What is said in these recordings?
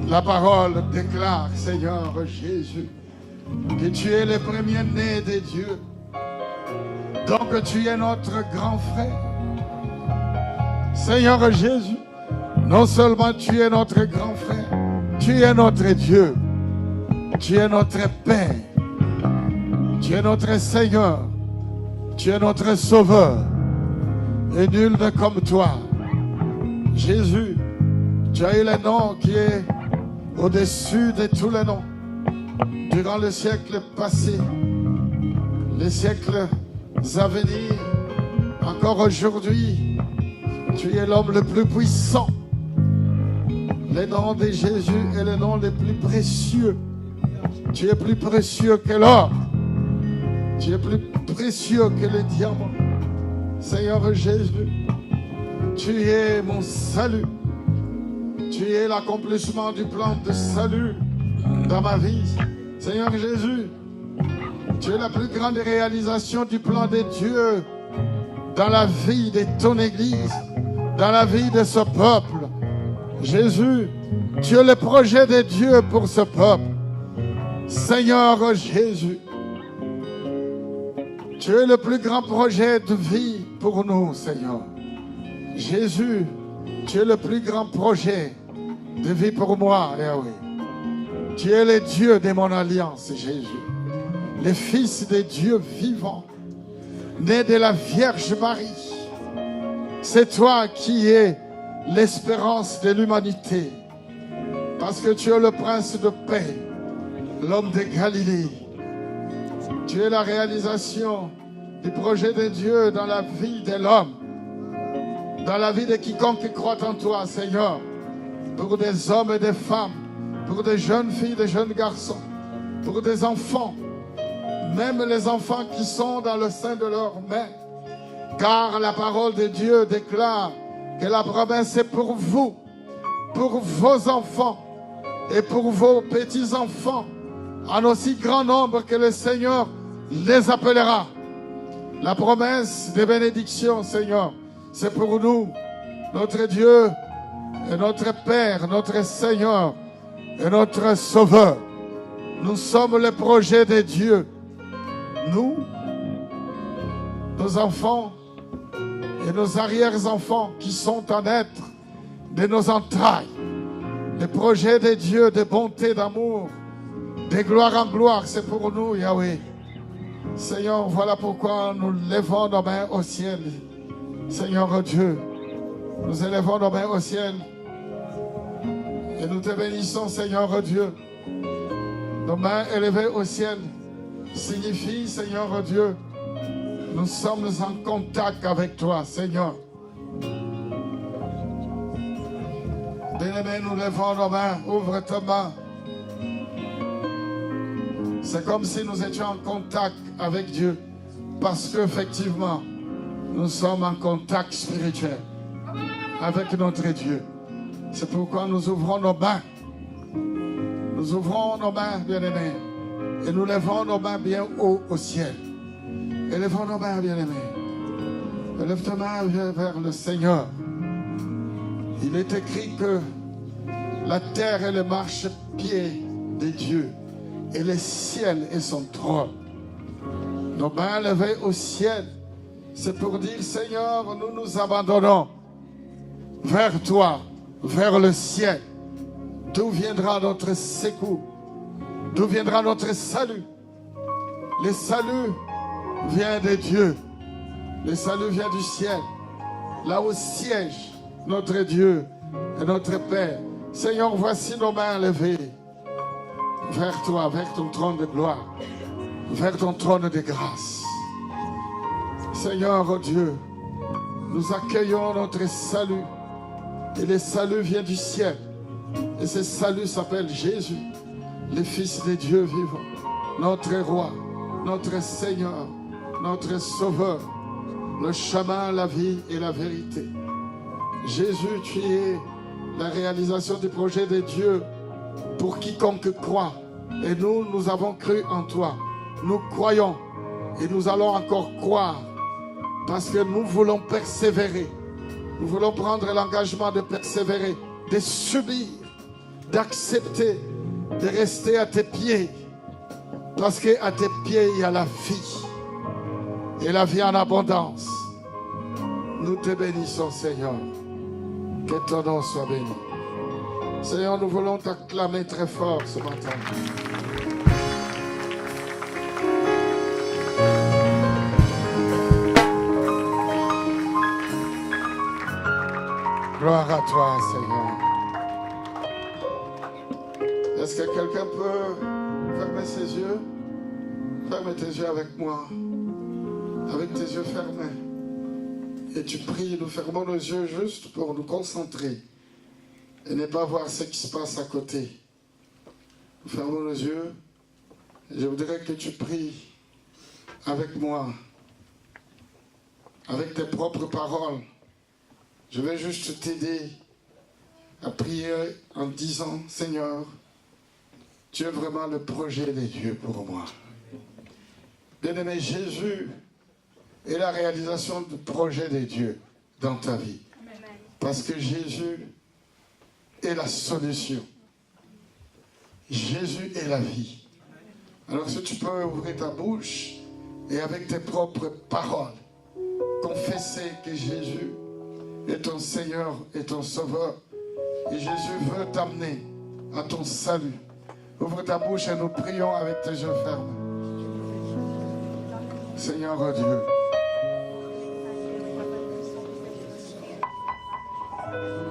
La parole déclare, Seigneur Jésus, que tu es le premier-né de Dieu. Donc tu es notre grand frère. Seigneur Jésus, non seulement tu es notre grand frère, tu es notre Dieu. Tu es notre Père. Tu es notre Seigneur. Tu es notre Sauveur. Et nul n'est comme toi. Jésus, tu as eu le nom qui est au-dessus de tous les noms. Durant le siècle passé, les siècles à venir, encore aujourd'hui, tu es l'homme le plus puissant. Le nom de Jésus est le nom le plus précieux. Tu es plus précieux que l'or. Tu es plus précieux que le diamant. Seigneur Jésus, tu es mon salut. Tu es l'accomplissement du plan de salut dans ma vie. Seigneur Jésus, tu es la plus grande réalisation du plan de Dieu dans la vie de ton Église, dans la vie de ce peuple. Jésus, tu es le projet de Dieu pour ce peuple. Seigneur Jésus, tu es le plus grand projet de vie pour nous, Seigneur. Jésus, tu es le plus grand projet de vie pour moi, Yahweh. Tu es le Dieu de mon alliance, Jésus. Le Fils de Dieu vivant, né de la Vierge Marie. C'est toi qui es l'espérance de l'humanité. Parce que tu es le Prince de paix, l'homme de Galilée. Tu es la réalisation du projet de Dieu dans la vie de l'homme, dans la vie de quiconque croit en toi, Seigneur, pour des hommes et des femmes, pour des jeunes filles, des jeunes garçons, pour des enfants, même les enfants qui sont dans le sein de leur mère. Car la parole de Dieu déclare que la promesse est pour vous, pour vos enfants et pour vos petits-enfants, en aussi grand nombre que le Seigneur les appellera. La promesse de bénédiction, Seigneur, c'est pour nous, notre Dieu et notre Père, notre Seigneur et notre Sauveur. Nous sommes le projet de Dieu. Nous, nos enfants et nos arrière-enfants qui sont en être de nos entrailles. Le projet de Dieu de bonté, d'amour, de gloire en gloire, c'est pour nous, Yahweh. Seigneur, voilà pourquoi nous levons nos mains au ciel. Seigneur Dieu, nous élevons nos mains au ciel et nous te bénissons, Seigneur Dieu. Nos mains élevées au ciel signifient, Seigneur Dieu, nous sommes en contact avec toi, Seigneur. Bien-aimés, nous levons nos mains, ouvre ta main. C'est comme si nous étions en contact avec Dieu, parce qu'effectivement, nous sommes en contact spirituel avec notre Dieu. C'est pourquoi nous ouvrons nos mains. Nous ouvrons nos mains, bien-aimés, et nous levons nos mains bien haut au ciel. Élevons nos mains, bien-aimés. Élève ta main vers le Seigneur. Il est écrit que la terre est le marchepied de Dieu et le ciel est son trône. Nos mains levées au ciel, c'est pour dire, Seigneur, nous nous abandonnons vers toi, vers le ciel. D'où viendra notre secours? D'où viendra notre salut? Le salut vient de Dieu. Le salut vient du ciel. Là où siège notre Dieu et notre Père. Seigneur, voici nos mains levées vers toi, vers ton trône de gloire, vers ton trône de grâce. Seigneur, oh Dieu, nous accueillons notre salut. Et le salut vient du ciel. Et ce salut s'appelle Jésus, le Fils de Dieu vivant, notre Roi, notre Seigneur, notre Sauveur, le chemin, la vie et la vérité. Jésus, tu es la réalisation du projet de Dieu pour quiconque croit. Et nous, nous avons cru en toi. Nous croyons et nous allons encore croire parce que nous voulons persévérer. Nous voulons prendre l'engagement de persévérer, de subir, d'accepter, de rester à tes pieds. Parce qu'à tes pieds, il y a la vie. Et la vie en abondance. Nous te bénissons, Seigneur. Que ton nom soit béni. Seigneur, nous voulons t'acclamer très fort ce matin. Gloire à toi, Seigneur. Est-ce que quelqu'un peut fermer ses yeux? Ferme tes yeux avec moi. Avec tes yeux fermés. Et tu pries, nous fermons nos yeux juste pour nous concentrer. Et ne pas voir ce qui se passe à côté. Nous fermons nos yeux. Et je voudrais que tu pries avec moi. Avec tes propres paroles. Je vais juste t'aider à prier en disant, Seigneur, tu es vraiment le projet des dieux pour moi. Bien-aimé, Jésus est la réalisation du projet des dieux dans ta vie. Parce que Jésus est la solution. Jésus est la vie. Alors si tu peux ouvrir ta bouche et avec tes propres paroles, confesser que Jésus est ton Seigneur et ton Sauveur. Et Jésus veut t'amener à ton salut. Ouvre ta bouche et nous prions avec tes yeux fermés. Seigneur Dieu,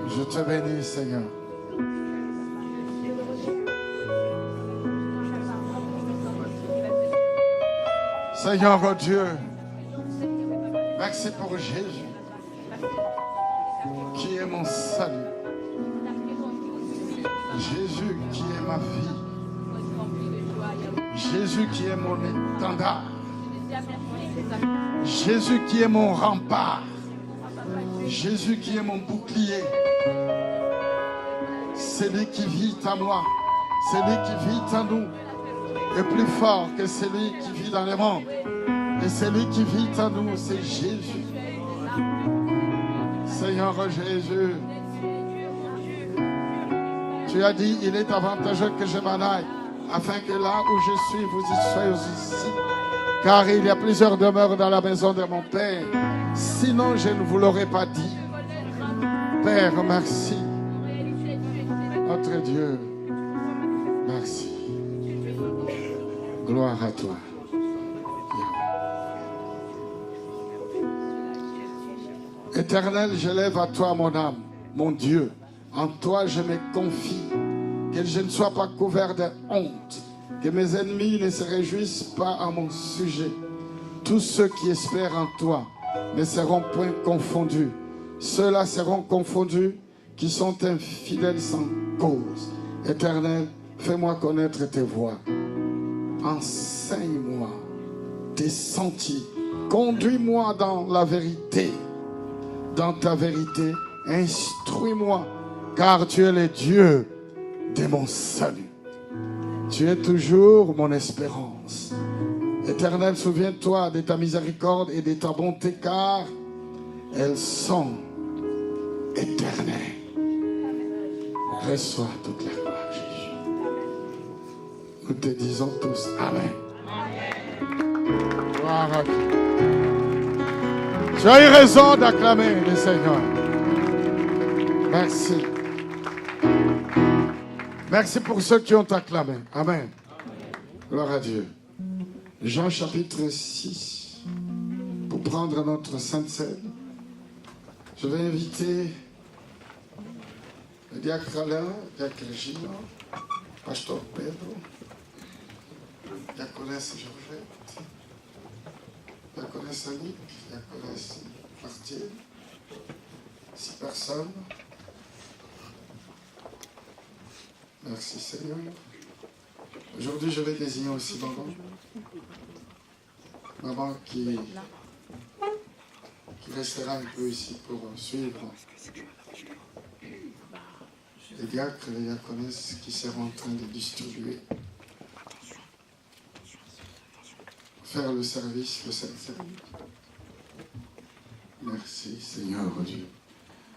je te bénis, Seigneur. Seigneur Dieu, merci pour Jésus, qui est mon salut. Jésus qui est ma vie. Jésus qui est mon étendard. Jésus qui est mon rempart. Jésus qui est mon bouclier. Celui qui vit en moi, celui qui vit en nous, est plus fort que celui qui vit dans le monde. Et celui qui vit en nous, c'est Jésus. Seigneur Jésus, tu as dit, il est avantageux que je m'en aille, afin que là où je suis, vous y soyez aussi. Car il y a plusieurs demeures dans la maison de mon Père. Sinon, je ne vous l'aurais pas dit. Père, merci. Notre Dieu, merci. Gloire à toi. Éternel, je lève à toi mon âme, mon Dieu. En toi, je me confie. Que je ne sois pas couvert de honte. Que mes ennemis ne se réjouissent pas à mon sujet. Tous ceux qui espèrent en toi ne seront point confondus. Ceux-là seront confondus qui sont infidèles sans cause. Éternel, fais-moi connaître tes voies. Enseigne-moi tes sentiers. Conduis-moi dans la vérité. Dans ta vérité, instruis-moi, car tu es le Dieu de mon salut. Tu es toujours mon espérance. Éternel, souviens-toi de ta miséricorde et de ta bonté, car elles sont éternelles. Reçois toute la gloire, Jésus. Nous te disons tous Amen. Gloire à Dieu. Tu as eu raison d'acclamer le Seigneur. Merci. Merci pour ceux qui ont acclamé. Amen. Gloire à Dieu. Jean chapitre 6. Pour prendre notre Sainte Seine, je vais inviter le diacre Alain, le diacre Gino, pasteur Pedro, diaconesse Georgette, diaconesse Annick, diaconesse Martine, 6 personnes. Merci Seigneur. Aujourd'hui, je vais désigner aussi maman. Maman qui restera un peu ici pour suivre les diacres et les diaconesses qui seront en train de distribuer, faire le service, le Saint-Service. Merci Seigneur Dieu.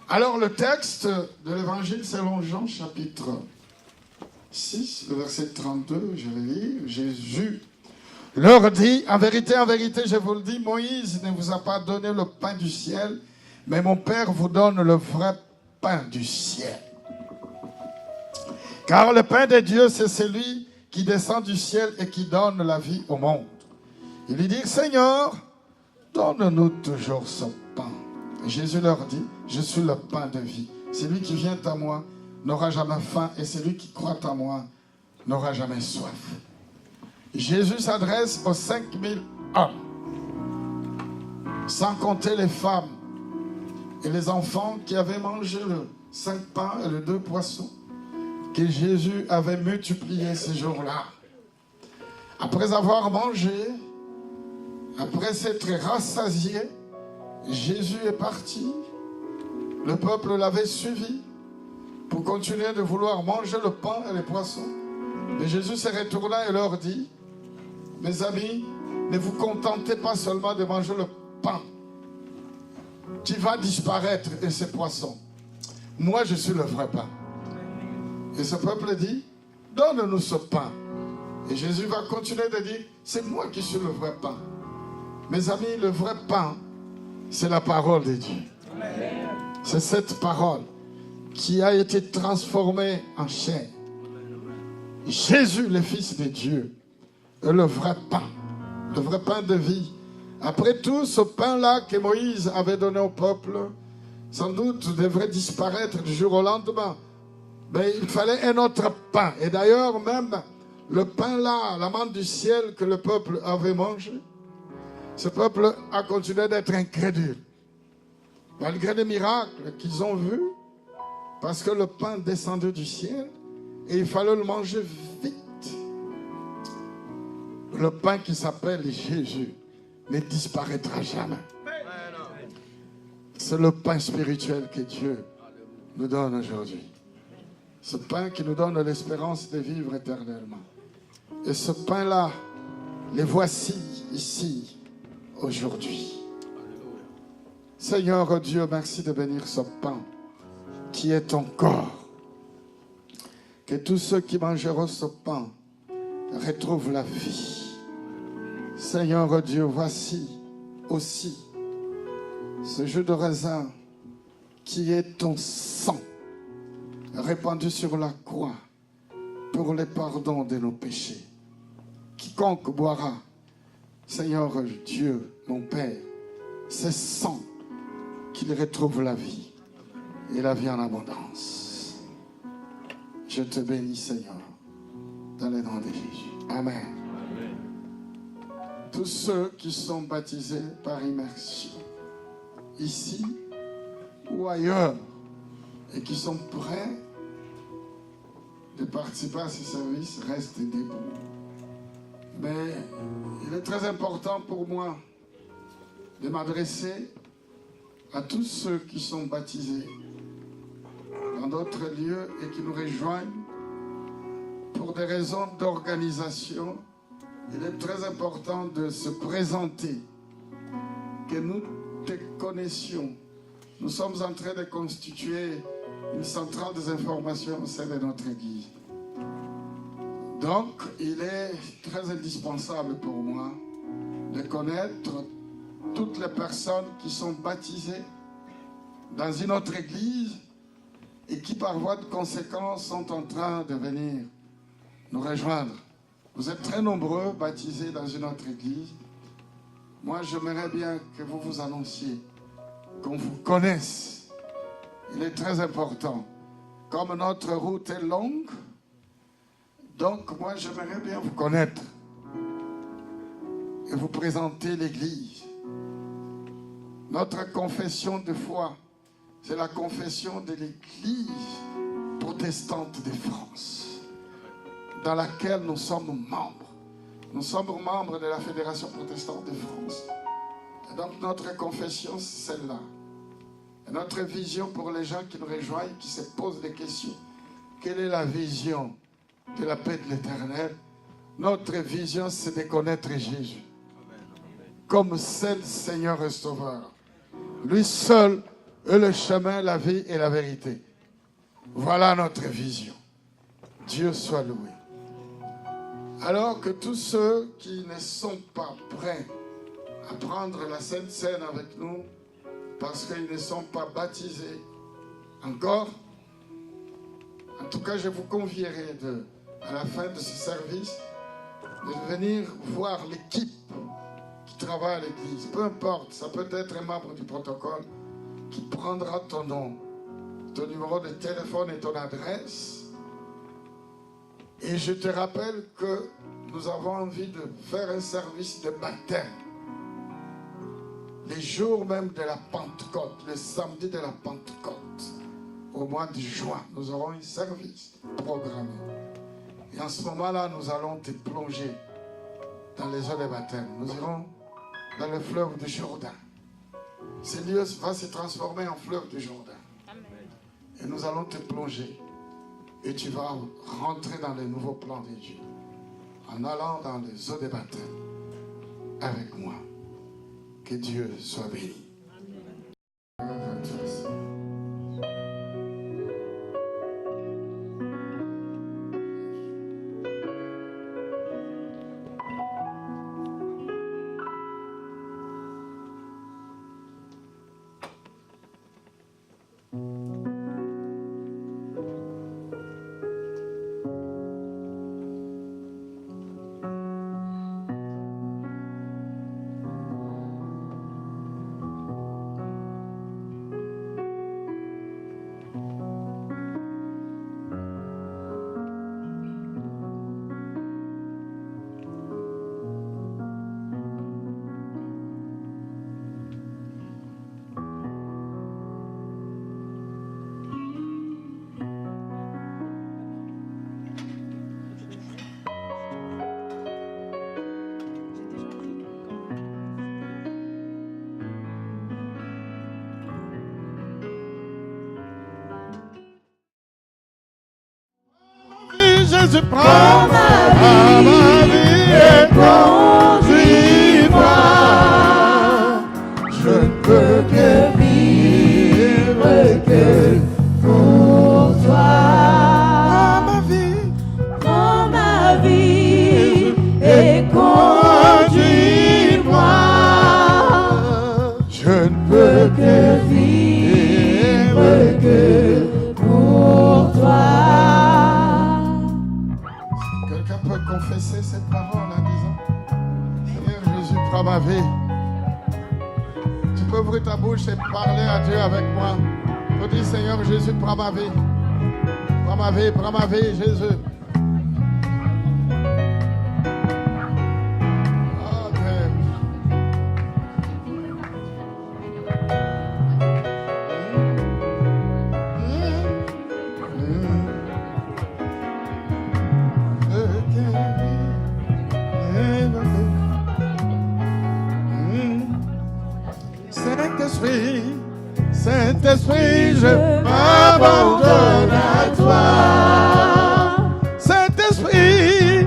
Alors le texte de l'évangile selon Jean chapitre 6, le verset 32, je vais lire. Jésus leur dit, en vérité, je vous le dis, Moïse ne vous a pas donné le pain du ciel, mais mon Père vous donne le vrai pain du ciel. Car le pain de Dieu, c'est celui qui descend du ciel et qui donne la vie au monde. Il lui dit, Seigneur, donne-nous toujours ce pain. Et Jésus leur dit, je suis le pain de vie. Celui qui vient à moi n'aura jamais faim et celui qui croit en moi n'aura jamais soif. Jésus s'adresse aux 5000 hommes, sans compter les femmes et les enfants qui avaient mangé le 5 pains et les 2 poissons que Jésus avait multipliés ces jours-là. Après avoir mangé, après s'être rassasié, Jésus est parti. Le peuple l'avait suivi pour continuer de vouloir manger le pain et les poissons. Mais Jésus se retourna et leur dit, mes amis, ne vous contentez pas seulement de manger le pain qui va disparaître et ces poissons. Moi, je suis le vrai pain. Et ce peuple dit, donne-nous ce pain. Et Jésus va continuer de dire, c'est moi qui suis le vrai pain. Mes amis, le vrai pain, c'est la parole de Dieu. C'est cette parole qui a été transformée en chair. Jésus, le Fils de Dieu, est le vrai pain de vie. Après tout, ce pain-là que Moïse avait donné au peuple, sans doute devrait disparaître du jour au lendemain. Mais il fallait un autre pain. Et d'ailleurs, même le pain-là, la manne du ciel que le peuple avait mangé, ce peuple a continué d'être incrédule. Malgré les miracles qu'ils ont vus, parce que le pain descendait du ciel et il fallait le manger vite. Le pain qui s'appelle Jésus ne disparaîtra jamais. C'est le pain spirituel que Dieu nous donne aujourd'hui. Ce pain qui nous donne l'espérance de vivre éternellement. Et ce pain-là, les voici ici aujourd'hui. Seigneur Dieu, merci de bénir ce pain qui est ton corps. Que tous ceux qui mangeront ce pain retrouvent la vie. Seigneur Dieu, voici aussi ce jus de raisin qui est ton sang répandu sur la croix pour le pardon de nos péchés. Quiconque boira, Seigneur Dieu, mon Père, c'est sang qu'il retrouve la vie et la vie en abondance. Je te bénis, Seigneur, dans le nom de Jésus. Amen. Tous ceux qui sont baptisés par immersion, ici ou ailleurs, et qui sont prêts de participer à ce service, restent debout. Mais il est très important pour moi de m'adresser à tous ceux qui sont baptisés dans d'autres lieux et qui nous rejoignent pour des raisons d'organisation. Il est très important de se présenter, que nous te connaissions. Nous sommes en train de constituer une centrale des informations au sein de notre Église. Donc, il est très indispensable pour moi de connaître toutes les personnes qui sont baptisées dans une autre Église et qui, par voie de conséquence, sont en train de venir nous rejoindre. Vous êtes très nombreux baptisés dans une autre Église. Moi, j'aimerais bien que vous vous annonciez, qu'on vous connaisse. Il est très important. Comme notre route est longue, donc moi, j'aimerais bien vous connaître et vous présenter l'Église. Notre confession de foi, c'est la confession de l'Église protestante de France, dans laquelle nous sommes membres. Nous sommes membres de la Fédération protestante de France. Et donc notre confession, c'est celle-là. Et notre vision pour les gens qui nous rejoignent, qui se posent des questions. Quelle est la vision de la paix de l'Éternel? Notre vision, c'est de connaître Jésus comme seul Seigneur et Sauveur. Lui seul le chemin, la vie et la vérité. Voilà notre vision. Dieu soit loué. Alors que tous ceux qui ne sont pas prêts à prendre la Sainte Seine avec nous, parce qu'ils ne sont pas baptisés encore, en tout cas, je vous convierai à la fin de ce service, de venir voir l'équipe qui travaille à l'église. Peu importe, ça peut être un membre du protocole qui prendra ton nom, ton numéro de téléphone et ton adresse. Et je te rappelle que nous avons envie de faire un service de baptême. Les jours même de la Pentecôte, le samedi de la Pentecôte, au mois de juin, nous aurons un service programmé. Et en ce moment-là, nous allons te plonger dans les eaux de baptême. Nous irons dans le fleuve du Jourdain. Ce lieu va se transformer en fleuve du Jourdain. Et nous allons te plonger. Et tu vas rentrer dans les nouveaux plans de Dieu. En allant dans les eaux de baptême avec moi. Que Dieu soit béni. Amen. Jésus prend ma vie et conduis-moi. Je ne peux que vivre que pour toi. Prends ma vie et conduis-moi. Je ne peux que vivre que pour toi. Confesser cette parole en disant: Seigneur Jésus, prends ma vie. Tu peux ouvrir ta bouche et parler à Dieu avec moi. Tu peux dire: Seigneur Jésus, prends ma vie. Prends ma vie, Jésus. Saint-Esprit, je m'abandonne à toi. Saint-Esprit,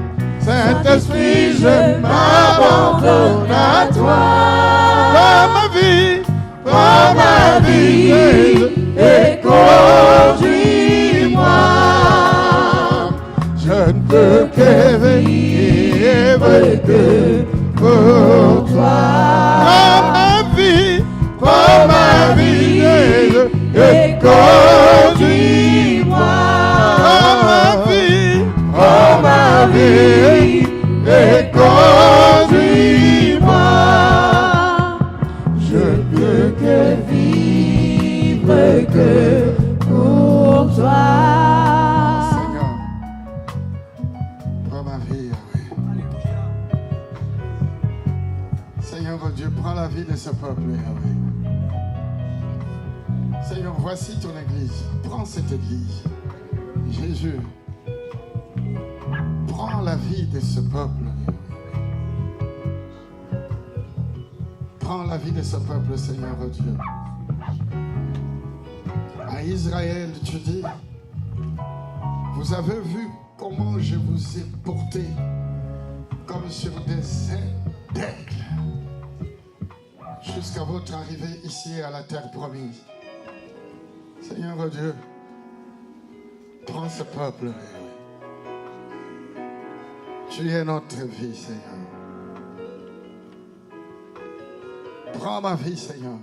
je m'abandonne à toi. Prends ma vie et conduis-moi. Je ne peux que vivre que pour toi. Prends ma vie et conduis-moi. Prends ma vie et conduis-moi. Je peux que vivre que pour toi. Seigneur, prends ma vie. Seigneur Dieu, prends la vie de ce peuple. Seigneur, voici ton église. Prends cette église. Jésus, prends la vie de ce peuple. Prends la vie de ce peuple, Seigneur Dieu. À Israël, tu dis: vous avez vu comment je vous ai porté comme sur des ailes d'aigle jusqu'à votre arrivée ici à la terre promise. Seigneur Dieu, prends ce peuple. Tu es notre vie, Seigneur. Prends ma vie, Seigneur.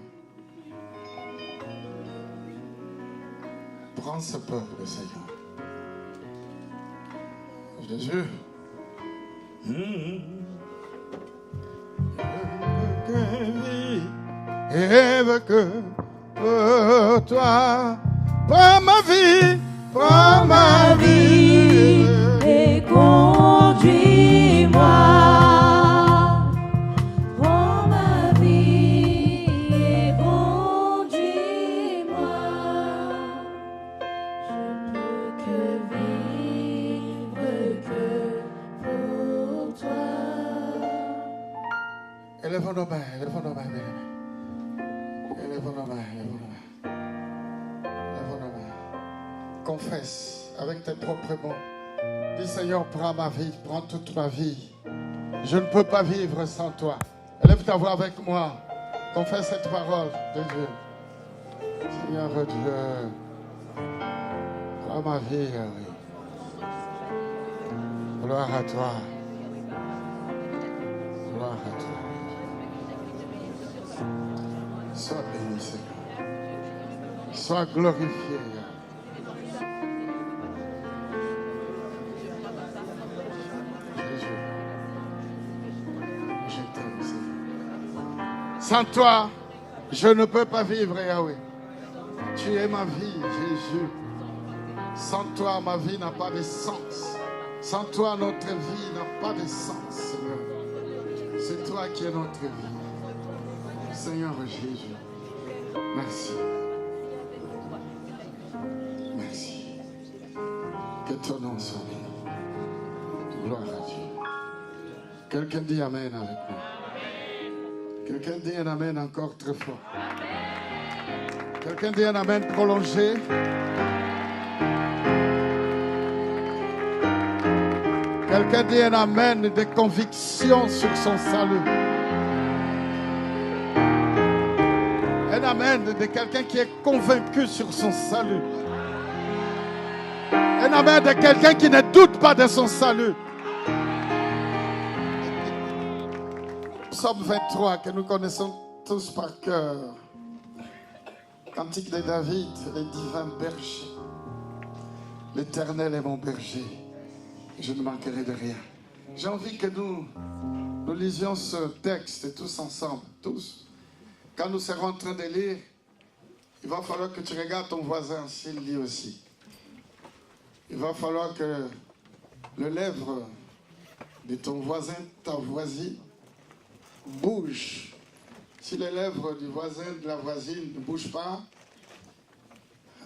Prends ce peuple, Seigneur. Jésus. Et que pour toi, prends ma vie et conduis-moi. Prends ma vie et conduis-moi. Je peux que vivre que pour toi. Élevons nos mains, élevons nos mains, élevons nos mains. Confesse avec tes propres mots. Dis Seigneur, prends ma vie, prends toute ma vie. Je ne peux pas vivre sans toi. Élève ta voix avec moi. Confesse cette parole de Dieu. Seigneur Dieu, prends ma vie, oui. Gloire à toi. Gloire à toi. Sois béni, Seigneur. Sois glorifié. Sans toi, je ne peux pas vivre, Yahweh. Tu es ma vie, Jésus. Sans toi, ma vie n'a pas de sens. Sans toi, notre vie n'a pas de sens, Seigneur. C'est toi qui es notre vie. Seigneur Jésus, merci. Merci. Que ton nom soit béni. Gloire à Dieu. Quelqu'un dit Amen avec moi. Quelqu'un dit un amen encore très fort. Quelqu'un dit un amen prolongé. Quelqu'un dit un amen de conviction sur son salut. Un amen de quelqu'un qui est convaincu sur son salut. Un amen de quelqu'un qui ne doute pas de son salut. Psaume 23 que nous connaissons tous par cœur. Cantique de David, les divins bergers. L'Éternel est mon berger. Je ne manquerai de rien. J'ai envie que nous lisions ce texte tous ensemble, tous. Quand nous serons en train de lire, il va falloir que tu regardes ton voisin s'il lit aussi. Il va falloir que le lèvre de ton voisin, ta voisine, bouge. Si les lèvres du voisin, de la voisine ne bougent pas,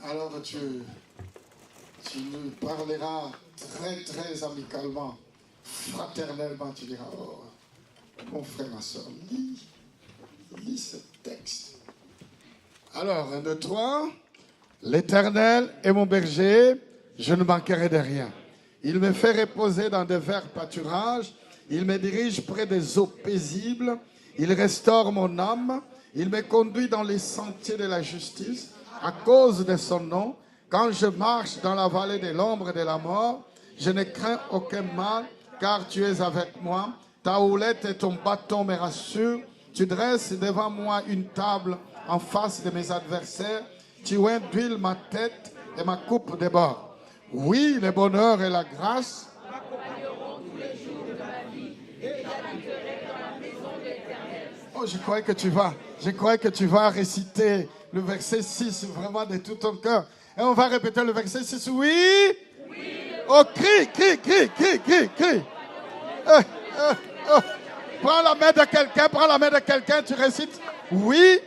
alors tu lui parleras très très amicalement, fraternellement. Tu diras, oh, mon frère, ma soeur, lis ce texte. Alors, 1, 2, 3. L'Éternel est mon berger, je ne manquerai de rien. Il me fait reposer dans de verts pâturages. Il me dirige près des eaux paisibles. Il restaure mon âme. Il me conduit dans les sentiers de la justice à cause de son nom. Quand je marche dans la vallée de l'ombre de la mort, je ne crains aucun mal, car tu es avec moi. Ta houlette et ton bâton me rassurent. Tu dresses devant moi une table en face de mes adversaires. Tu oins d'huile ma tête et ma coupe déborde. Oui, le bonheur et la grâce Oh, je croyais que tu vas réciter le verset 6 vraiment de tout ton cœur. Et on va répéter le verset 6. Oui. Oh, crie. Prends la main de quelqu'un, tu récites. Oui,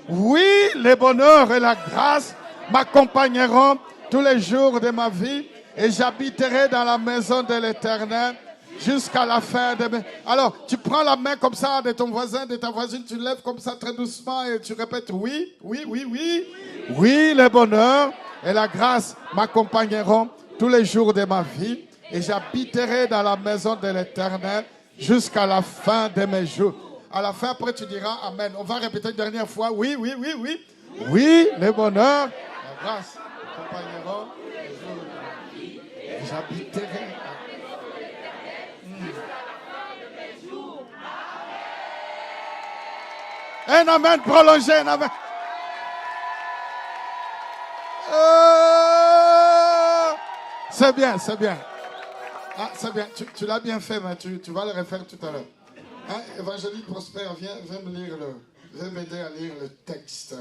le bonheur et la grâce m'accompagneront tous les jours de ma vie et j'habiterai dans la maison de l'Éternel jusqu'à la fin de mes... Alors, tu prends la main comme ça de ton voisin, de ta voisine, tu lèves comme ça très doucement et tu répètes oui. Oui, le bonheur et la grâce m'accompagneront tous les jours de ma vie et j'habiterai dans la maison de l'Éternel jusqu'à la fin de mes jours. À la fin, après, tu diras Amen. On va répéter une dernière fois. Oui, le bonheur, la grâce m'accompagneront les jours de ma vie et j'habiterai. Un amen prolongé, un amen. C'est bien, c'est bien. Ah, c'est bien, tu l'as bien fait, mais tu vas le refaire tout à l'heure. Hein, Évangéliste Prosper, viens m'aider à lire le texte.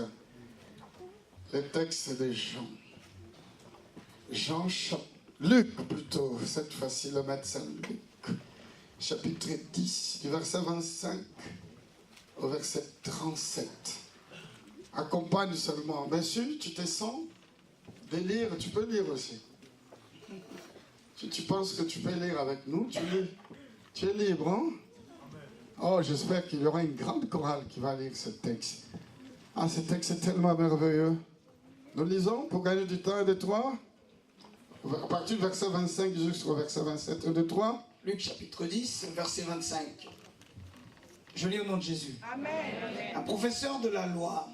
Le texte de Jean. Luc plutôt, cette fois-ci le médecin Luc. Chapitre 10, du verset 25 au verset 37. Accompagne seulement. Bien sûr, tu te sens de lire, tu peux lire aussi. Si tu penses que tu peux lire avec nous, tu lis. Tu es libre, hein? Oh, j'espère qu'il y aura une grande chorale qui va lire ce texte. Ah, ce texte est tellement merveilleux. Nous lisons pour gagner du temps, 1, 2, 3. À partir du verset 25 jusqu'au verset 27, 1, 2, 3. Luc chapitre 10, verset 25. Je lis au nom de Jésus. Amen. Un professeur de la loi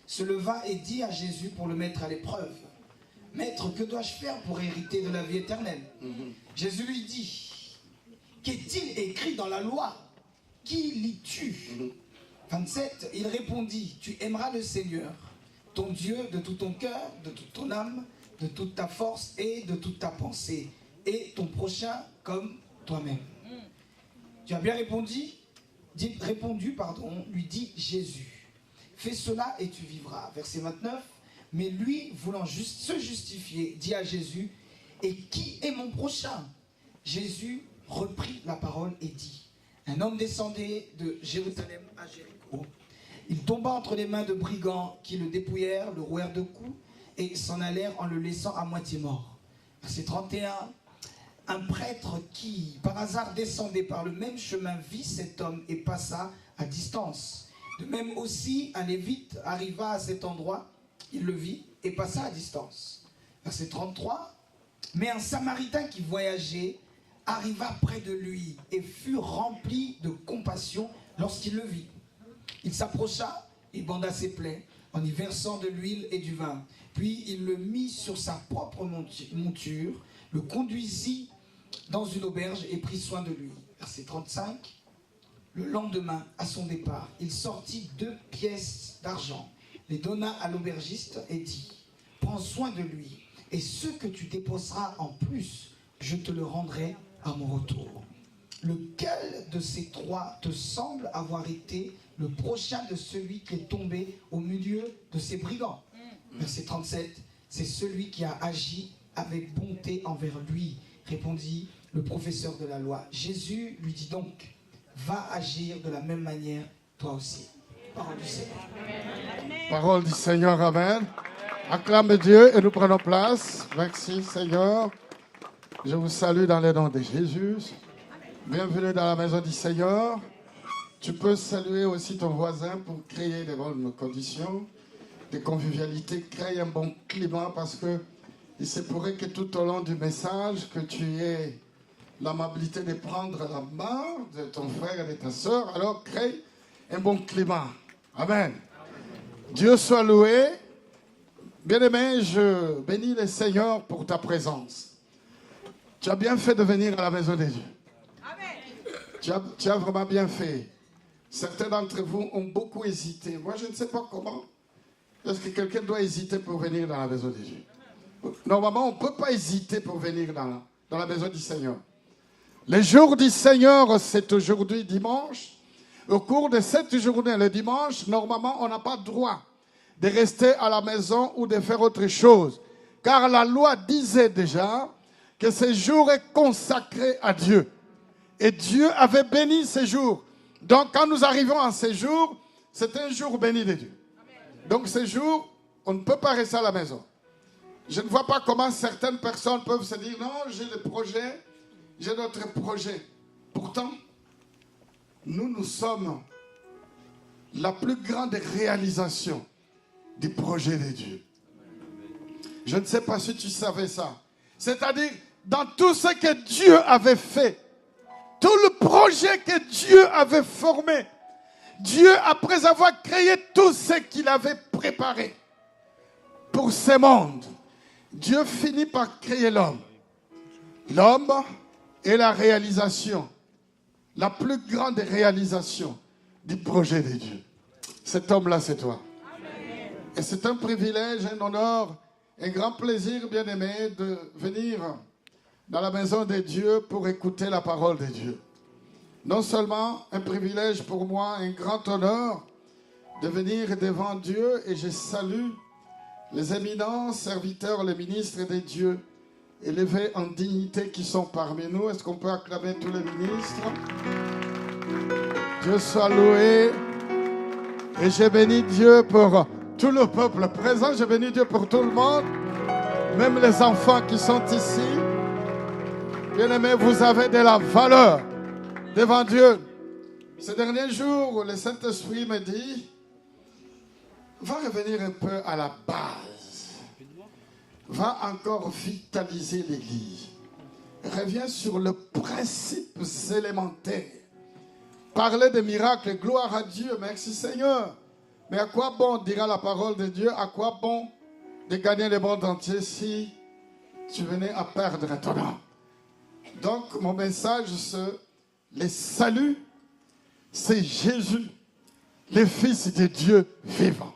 se leva et dit à Jésus pour le mettre à l'épreuve: Maître, que dois-je faire pour hériter de la vie éternelle? Jésus lui dit: Qu'est-il écrit dans la loi? Qui lis-tu? 27. Il répondit: Tu aimeras le Seigneur, ton Dieu, de tout ton cœur, de toute ton âme, de toute ta force et de toute ta pensée, et ton prochain comme toi-même. Tu as bien répondu, lui dit Jésus. Fais cela et tu vivras. Verset 29. Mais lui, voulant se justifier, dit à Jésus: Et qui est mon prochain? Jésus reprit la parole et dit: Un homme descendait de Jérusalem à Jéricho. Il tomba entre les mains de brigands qui le dépouillèrent, le rouèrent de coups et s'en allèrent en le laissant à moitié mort. Verset 31. Un prêtre qui, par hasard, descendait par le même chemin, vit cet homme et passa à distance. De même aussi, un lévite arriva à cet endroit. Il le vit et passa à distance. Verset 33. Mais un Samaritain qui voyageait arriva près de lui et fut rempli de compassion lorsqu'il le vit. Il s'approcha et banda ses plaies en y versant de l'huile et du vin. Puis il le mit sur sa propre monture, le conduisit dans une auberge et prit soin de lui. Verset 35. Le lendemain, à son départ, il sortit 2 pièces d'argent, les donna à l'aubergiste et dit: Prends soin de lui, et ce que tu déposeras en plus, je te le rendrai à mon retour. Lequel de ces 3 te semble avoir été le prochain de celui qui est tombé au milieu de ces brigands? Verset 37. C'est celui qui a agi avec bonté envers lui, répondit le professeur de la loi. Jésus lui dit donc: Va agir de la même manière toi aussi. Parole du Seigneur. Parole du Seigneur, amen. Acclame Dieu et nous prenons place. Merci Seigneur. Je vous salue dans le nom de Jésus. Bienvenue dans la maison du Seigneur. Tu peux saluer aussi ton voisin pour créer de bonnes conditions, de convivialité, créer un bon climat, parce que il se pourrait que tout au long du message, que tu aies l'amabilité de prendre la main de ton frère et de ta soeur. Alors crée un bon climat. Amen. Dieu soit loué. Bien-aimé, je bénis le Seigneur pour ta présence. Tu as bien fait de venir à la maison de Dieu. Amen. Tu as vraiment bien fait. Certains d'entre vous ont beaucoup hésité. Moi, je ne sais pas comment. Est-ce que quelqu'un doit hésiter pour venir dans la maison de Dieu? Normalement, on ne peut pas hésiter pour venir dans la maison du Seigneur. Le jour du Seigneur, c'est aujourd'hui dimanche. Au cours de cette journée, le dimanche, normalement, on n'a pas droit de rester à la maison ou de faire autre chose. Car la loi disait déjà que ce jour est consacré à Dieu. Et Dieu avait béni ce jour. Donc, quand nous arrivons à ce jour, c'est un jour béni de Dieu. Donc, ce jour, on ne peut pas rester à la maison. Je ne vois pas comment certaines personnes peuvent se dire: non, j'ai des projets, j'ai d'autres projets. Pourtant, nous sommes la plus grande réalisation du projet de Dieu. Je ne sais pas si tu savais ça. C'est-à-dire, dans tout ce que Dieu avait fait, tout le projet que Dieu avait formé, Dieu, après avoir créé tout ce qu'il avait préparé, pour ce monde. Dieu finit par créer l'homme. L'homme est la réalisation, la plus grande réalisation du projet de Dieu. Cet homme-là, c'est toi. Amen. Et c'est un privilège, un honneur, un grand plaisir, bien-aimé, de venir dans la maison de Dieu pour écouter la parole de Dieu. Non seulement un privilège pour moi, un grand honneur de venir devant Dieu, et je salue les éminents serviteurs, les ministres de Dieu, élevés en dignité qui sont parmi nous. Est-ce qu'on peut acclamer tous les ministres? Dieu soit loué. Et je bénis Dieu pour tout le peuple présent. Je bénis Dieu pour tout le monde, même les enfants qui sont ici. Bien-aimés, vous avez de la valeur devant Dieu. Ces derniers jours, le Saint-Esprit me dit, va revenir un peu à la base. Va encore vitaliser l'Église. Reviens sur les principes élémentaires. Parler des miracles, gloire à Dieu, merci Seigneur. Mais à quoi bon dira la parole de Dieu? À quoi bon de gagner le monde entier si tu venais à perdre ton âme? Donc mon message, c'est le salut, c'est Jésus, le Fils de Dieu vivant.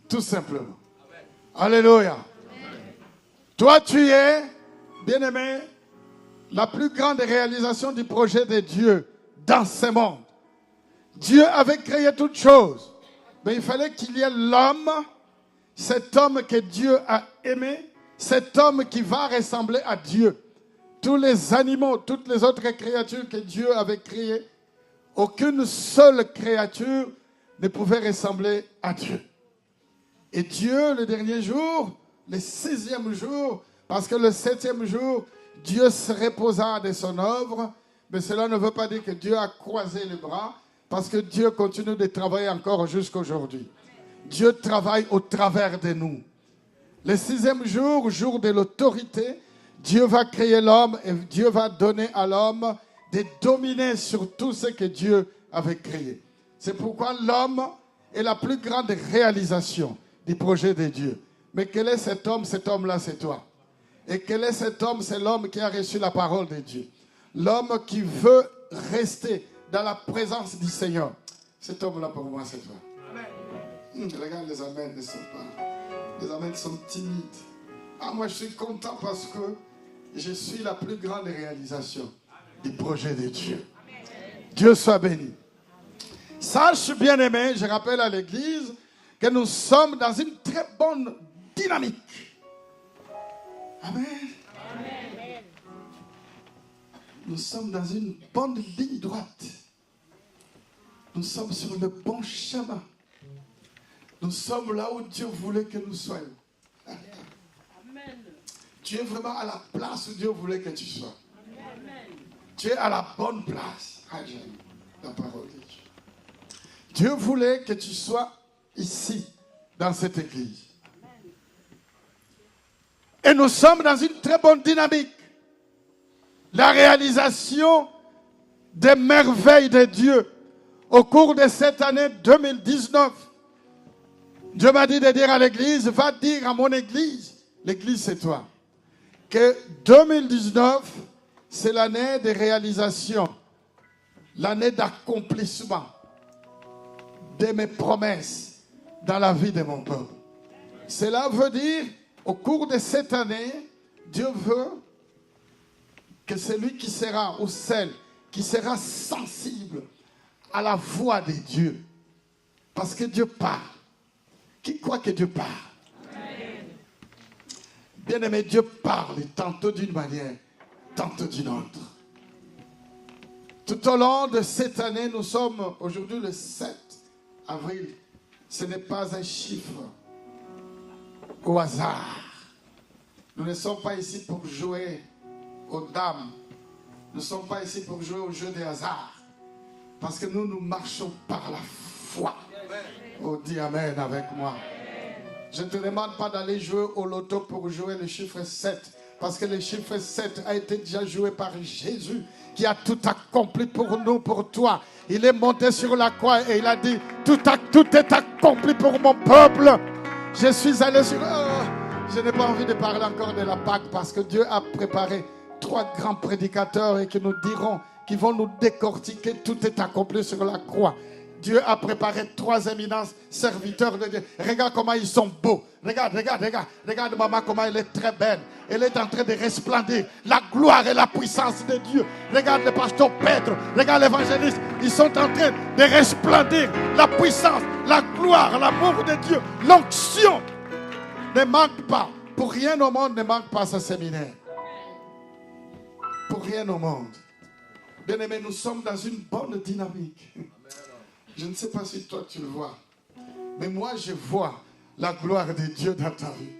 Tout simplement. Amen. Alléluia. Amen. Toi, tu es, bien-aimé, la plus grande réalisation du projet de Dieu dans ce monde. Dieu avait créé toutes choses, mais il fallait qu'il y ait l'homme, cet homme que Dieu a aimé, cet homme qui va ressembler à Dieu. Tous les animaux, toutes les autres créatures que Dieu avait créées, aucune seule créature ne pouvait ressembler à Dieu. Et Dieu, le dernier jour, le 6e jour, parce que le 7e jour, Dieu se reposa de son œuvre, mais cela ne veut pas dire que Dieu a croisé les bras, parce que Dieu continue de travailler encore jusqu'à aujourd'hui. Dieu travaille au travers de nous. Le 6e jour, jour de l'autorité, Dieu va créer l'homme et Dieu va donner à l'homme de dominer sur tout ce que Dieu avait créé. C'est pourquoi l'homme est la plus grande réalisation du projet de Dieu. Mais quel est cet homme? Cet homme-là, c'est toi. Et quel est cet homme? C'est l'homme qui a reçu la parole de Dieu. L'homme qui veut rester dans la présence du Seigneur. Cet homme-là, pour moi, c'est toi. Regarde, les amens ne sont pas. Les amens sont timides. Ah, moi, je suis content parce que je suis la plus grande réalisation du projet de Dieu. Dieu soit béni. Sache, bien-aimé, je rappelle à l'Église que nous sommes dans une très bonne dynamique. Amen. Amen. Nous sommes dans une bonne ligne droite. Nous sommes sur le bon chemin. Nous sommes là où Dieu voulait que nous soyons. Amen. Tu es vraiment à la place où Dieu voulait que tu sois. Amen. Tu es à la bonne place. Ah, j'aime la parole de Dieu. Dieu voulait que tu sois ici, dans cette église. Et nous sommes dans une très bonne dynamique. La réalisation des merveilles de Dieu au cours de cette année 2019. Dieu m'a dit de dire à l'église, va dire à mon église, l'église c'est toi, que 2019, c'est l'année de réalisation, l'année d'accomplissement de mes promesses dans la vie de mon peuple. Cela veut dire, au cours de cette année, Dieu veut que celui qui sera, ou celle qui sera sensible à la voix de Dieu, parce que Dieu parle. Qui croit que Dieu parle? Bien-aimé, Dieu parle tantôt d'une manière, tantôt d'une autre. Tout au long de cette année, nous sommes aujourd'hui le 7 avril. Ce n'est pas un chiffre au hasard. Nous ne sommes pas ici pour jouer aux dames. Nous ne sommes pas ici pour jouer au jeu des hasards. Parce que nous marchons par la foi. Oh, dis Amen avec moi. Je ne te demande pas d'aller jouer au loto pour jouer le chiffre 7. Parce que le chiffre 7 a été déjà joué par Jésus, qui a tout accompli pour nous, pour toi. Il est monté sur la croix et il a dit, tout est accompli pour mon peuple. Je suis allé sur... Je n'ai pas envie de parler encore de la Pâque parce que Dieu a préparé 3 grands prédicateurs et qui nous diront, qui vont nous décortiquer, tout est accompli sur la croix. Dieu a préparé 3 éminents serviteurs de Dieu. Regarde comment ils sont beaux. Regarde maman comment elle est très belle. Elle est en train de resplendir la gloire et la puissance de Dieu. Regarde le pasteur Pedro, regarde l'évangéliste. Ils sont en train de resplendir la puissance, la gloire, l'amour de Dieu. L'onction ne manque pas. Pour rien au monde ne manque pas ce séminaire. Pour rien au monde. Bien-aimés, nous sommes dans une bonne dynamique. Je ne sais pas si toi tu le vois, mais moi je vois la gloire de Dieu dans ta vie.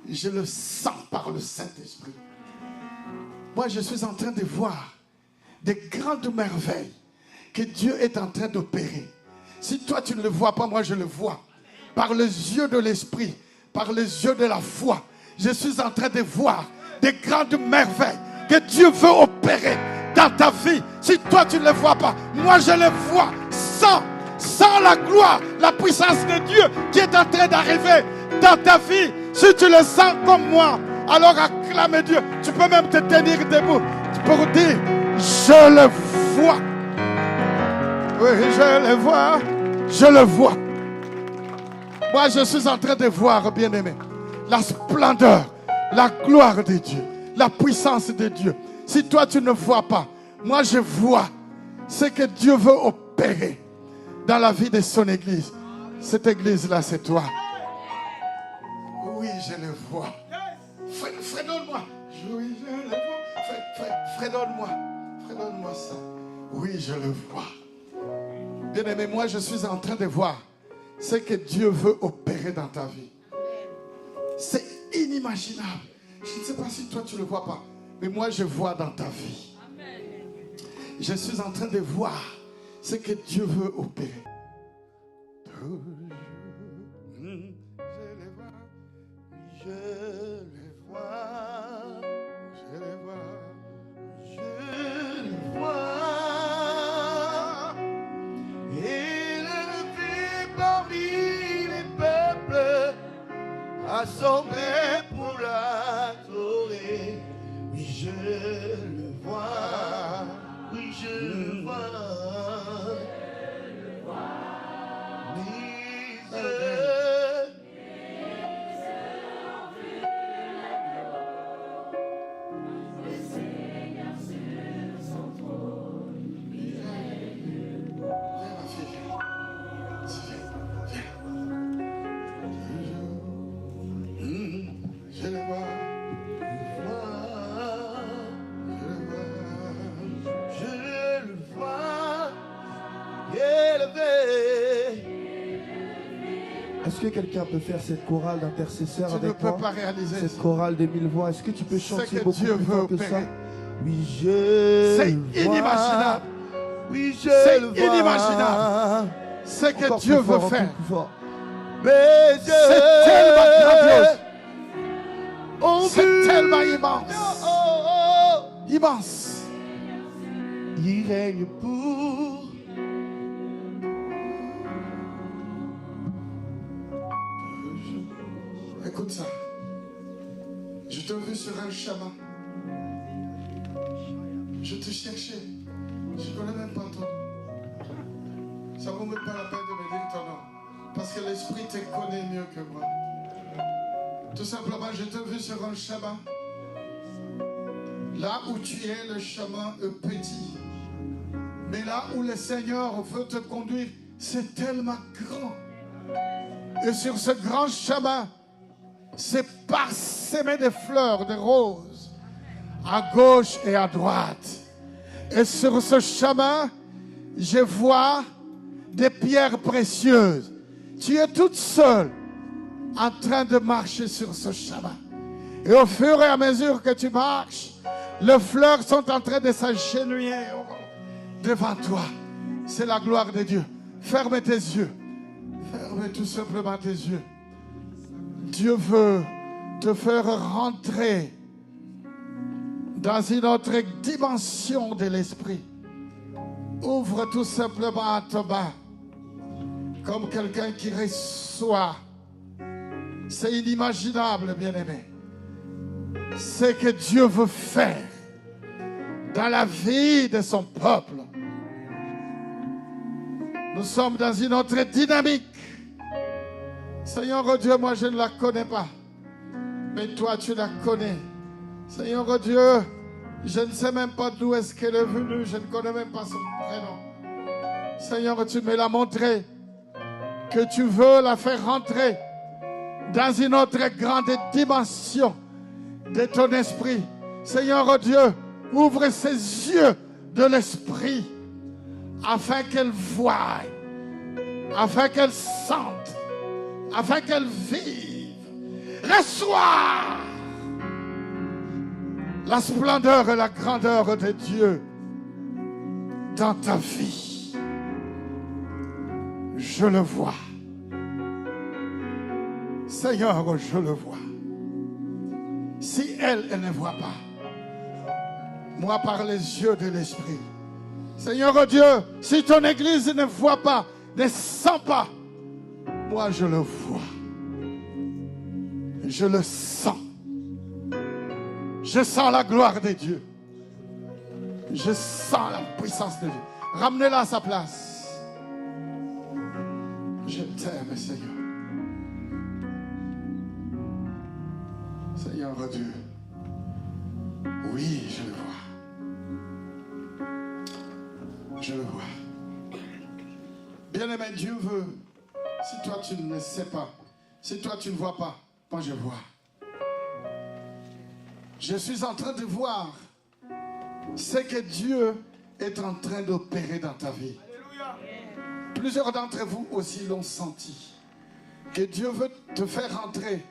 Je le sens par le Saint-Esprit. Moi je suis en train de voir des grandes merveilles que Dieu est en train d'opérer. Si toi tu ne le vois pas, moi je le vois. Par les yeux de l'Esprit, par les yeux de la foi, je suis en train de voir des grandes merveilles que Dieu veut opérer dans ta vie. Si toi tu ne le vois pas, moi je le vois. Sans la gloire, la puissance de Dieu qui est en train d'arriver dans ta vie. Si tu le sens comme moi, alors acclame Dieu. Tu peux même te tenir debout pour dire, je le vois. Oui, je le vois. Je le vois. Moi je suis en train de voir, bien-aimé, la splendeur, la gloire de Dieu, la puissance de Dieu. Si toi tu ne vois pas, moi je vois ce que Dieu veut opérer dans la vie de son église. Cette église-là, c'est toi. Oui, je le vois. Frère, donne-moi. Oui, je le vois. Frère, donne-moi. Frère, donne-moi ça. Oui, je le vois. Bien-aimé, moi, je suis en train de voir ce que Dieu veut opérer dans ta vie. C'est inimaginable. Je ne sais pas si toi, tu ne le vois pas. Mais moi, je vois dans ta vie. Je suis en train de voir ce que Dieu veut opérer. Je le vois, je le vois, je le vois, je le vois. Élevé parmi les peuples, assemblés pour l'adorer. Oui, je le vois, oui, je le vois. Est-ce que quelqu'un peut faire cette chorale d'intercesseurs Tu ne avec peux moi? pas réaliser Cette ça. chorale des 1000 voix. Est-ce que tu peux chanter que beaucoup Dieu plus veut fort que ça? opérer. Oui, je C'est le vois. inimaginable. Oui, je C'est le vois. inimaginable. Ce que Encore Dieu plus fort, veut encore faire. plus fort. Mes yeux C'est tellement grandiose. ont C'est vu. tellement immense. Oh, oh, oh. Immense. Il règne pour. Écoute ça. Je t'ai vu sur un chemin. Je te cherchais. Je ne connais même pas ton nom. Ça ne vaut même pas la peine de me dire ton nom. Parce que l'Esprit te connaît mieux que moi. Tout simplement, je t'ai vu sur un chemin. Là où tu es, le chemin est petit. Mais là où le Seigneur veut te conduire, c'est tellement grand. Et sur ce grand chemin, c'est parsemé de fleurs, de roses, à gauche et à droite. Et sur ce chemin, je vois des pierres précieuses. Tu es toute seule en train de marcher sur ce chemin. Et au fur et à mesure que tu marches, les fleurs sont en train de s'agenouiller devant toi. C'est la gloire de Dieu. Ferme tes yeux. Ferme tout simplement tes yeux. Dieu veut te faire rentrer dans une autre dimension de l'esprit. Ouvre tout simplement ta main comme quelqu'un qui reçoit c'est inimaginable, bien-aimé. Ce que Dieu veut faire dans la vie de son peuple. Nous sommes dans une autre dynamique. Seigneur oh Dieu, moi je ne la connais pas. Mais toi tu la connais. Seigneur oh Dieu, je ne sais même pas d'où est-ce qu'elle est venue. Je ne connais même pas son prénom. Seigneur, tu me l'as montré. Que tu veux la faire rentrer dans une autre grande dimension de ton esprit. Seigneur oh Dieu, ouvre ses yeux de l'esprit afin qu'elle voie, afin qu'elle sente, afin qu'elle vive. Reçois la splendeur et la grandeur de Dieu dans ta vie. Je le vois. Seigneur, je le vois. Si elle ne voit pas, moi par les yeux de l'esprit. Seigneur oh Dieu, si ton église ne voit pas, ne sent pas, moi je le vois. Je le sens. Je sens la gloire de Dieu. Je sens la puissance de Dieu. Ramenez-la à sa place. Je t'aime, Seigneur. Seigneur oh Dieu. Oui, je le vois. Je le vois. Bien-aimé, Dieu veut. Si toi tu ne sais pas, si toi tu ne vois pas, moi je vois. Je suis en train de voir ce que Dieu est en train d'opérer dans ta vie. Plusieurs d'entre vous aussi l'ont senti. Que Dieu veut te faire entrer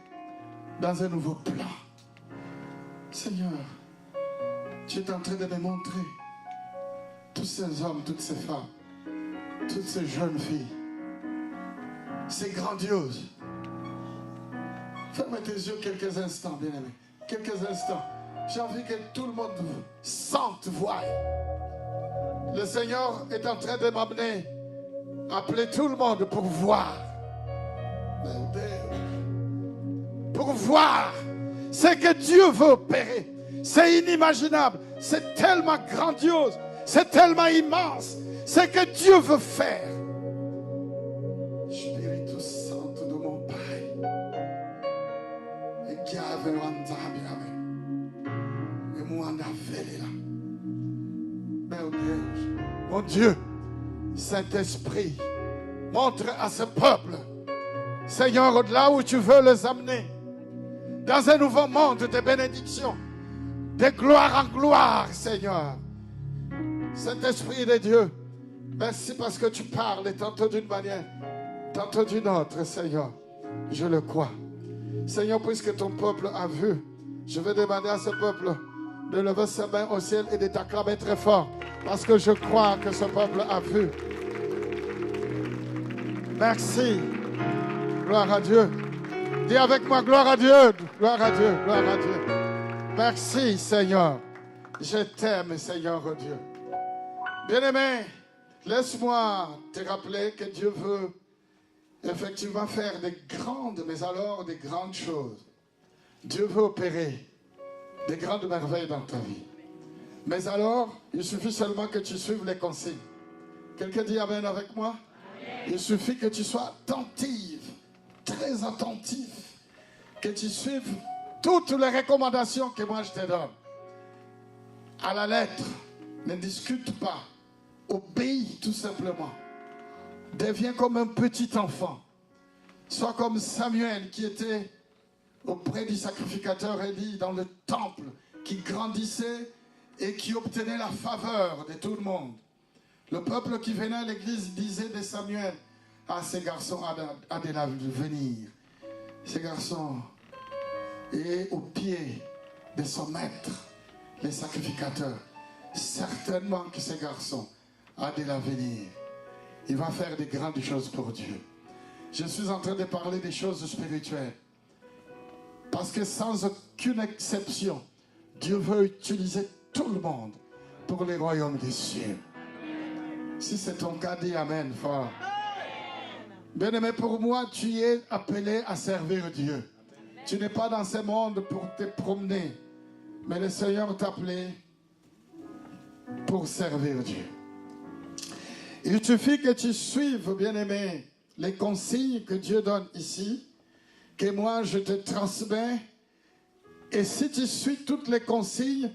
dans un nouveau plan. Seigneur, tu es en train de me montrer tous ces hommes, toutes ces femmes, toutes ces jeunes filles. C'est grandiose. Ferme tes yeux quelques instants, bien-aimé. Quelques instants. J'ai envie que tout le monde sente, voie. Le Seigneur est en train de m'amener, appeler tout le monde pour voir. Pour voir ce que Dieu veut opérer. C'est inimaginable. C'est tellement grandiose. C'est tellement immense. Ce que Dieu veut faire. Spiritu Santo de mon Père. Et qui avait mon Dieu, Saint-Esprit, montre à ce peuple, Seigneur, au-delà où tu veux les amener, dans un nouveau monde de bénédiction, de gloire en gloire, Seigneur. Saint-Esprit de Dieu, merci parce que tu parles tantôt d'une manière, tantôt d'une autre, Seigneur. Je le crois. Seigneur, puisque ton peuple a vu, je vais demander à ce peuple de lever ses mains au ciel et de t'acclamer très fort, parce que je crois que ce peuple a vu. Merci. Gloire à Dieu. Dis avec moi, gloire à Dieu. Gloire à Dieu. Gloire à Dieu. Merci, Seigneur. Je t'aime, Seigneur Dieu. Bien-aimé, laisse-moi te rappeler que Dieu veut effectivement faire des grandes, mais alors des grandes choses. Dieu veut opérer des grandes merveilles dans ta vie. Mais alors, il suffit seulement que tu suives les consignes. Quelqu'un dit Amen avec moi? Amen. Il suffit que tu sois attentive, très attentif, que tu suives toutes les recommandations que moi je te donne. À la lettre, ne discute pas, obéis tout simplement. Deviens comme un petit enfant. Sois comme Samuel qui était auprès du sacrificateur Élie dans le temple, qui grandissait et qui obtenait la faveur de tout le monde. Le peuple qui venait à l'église disait de Samuel, ah, ces garçons a de l'avenir. Ces garçons, et au pied de son maître, les sacrificateurs, certainement que ces garçons a de l'avenir. Il va faire de grandes choses pour Dieu. Je suis en train de parler des choses spirituelles. Parce que sans aucune exception, Dieu veut utiliser tout le monde pour les royaumes des cieux. Si c'est ton cas, dis Amen fort. Bien-aimé, pour moi, tu es appelé à servir Dieu. Tu n'es pas dans ce monde pour te promener, mais le Seigneur t'a appelé pour servir Dieu. Il suffit que tu suives, bien-aimé, les consignes que Dieu donne ici, que moi je te transmets. Et si tu suis toutes les consignes,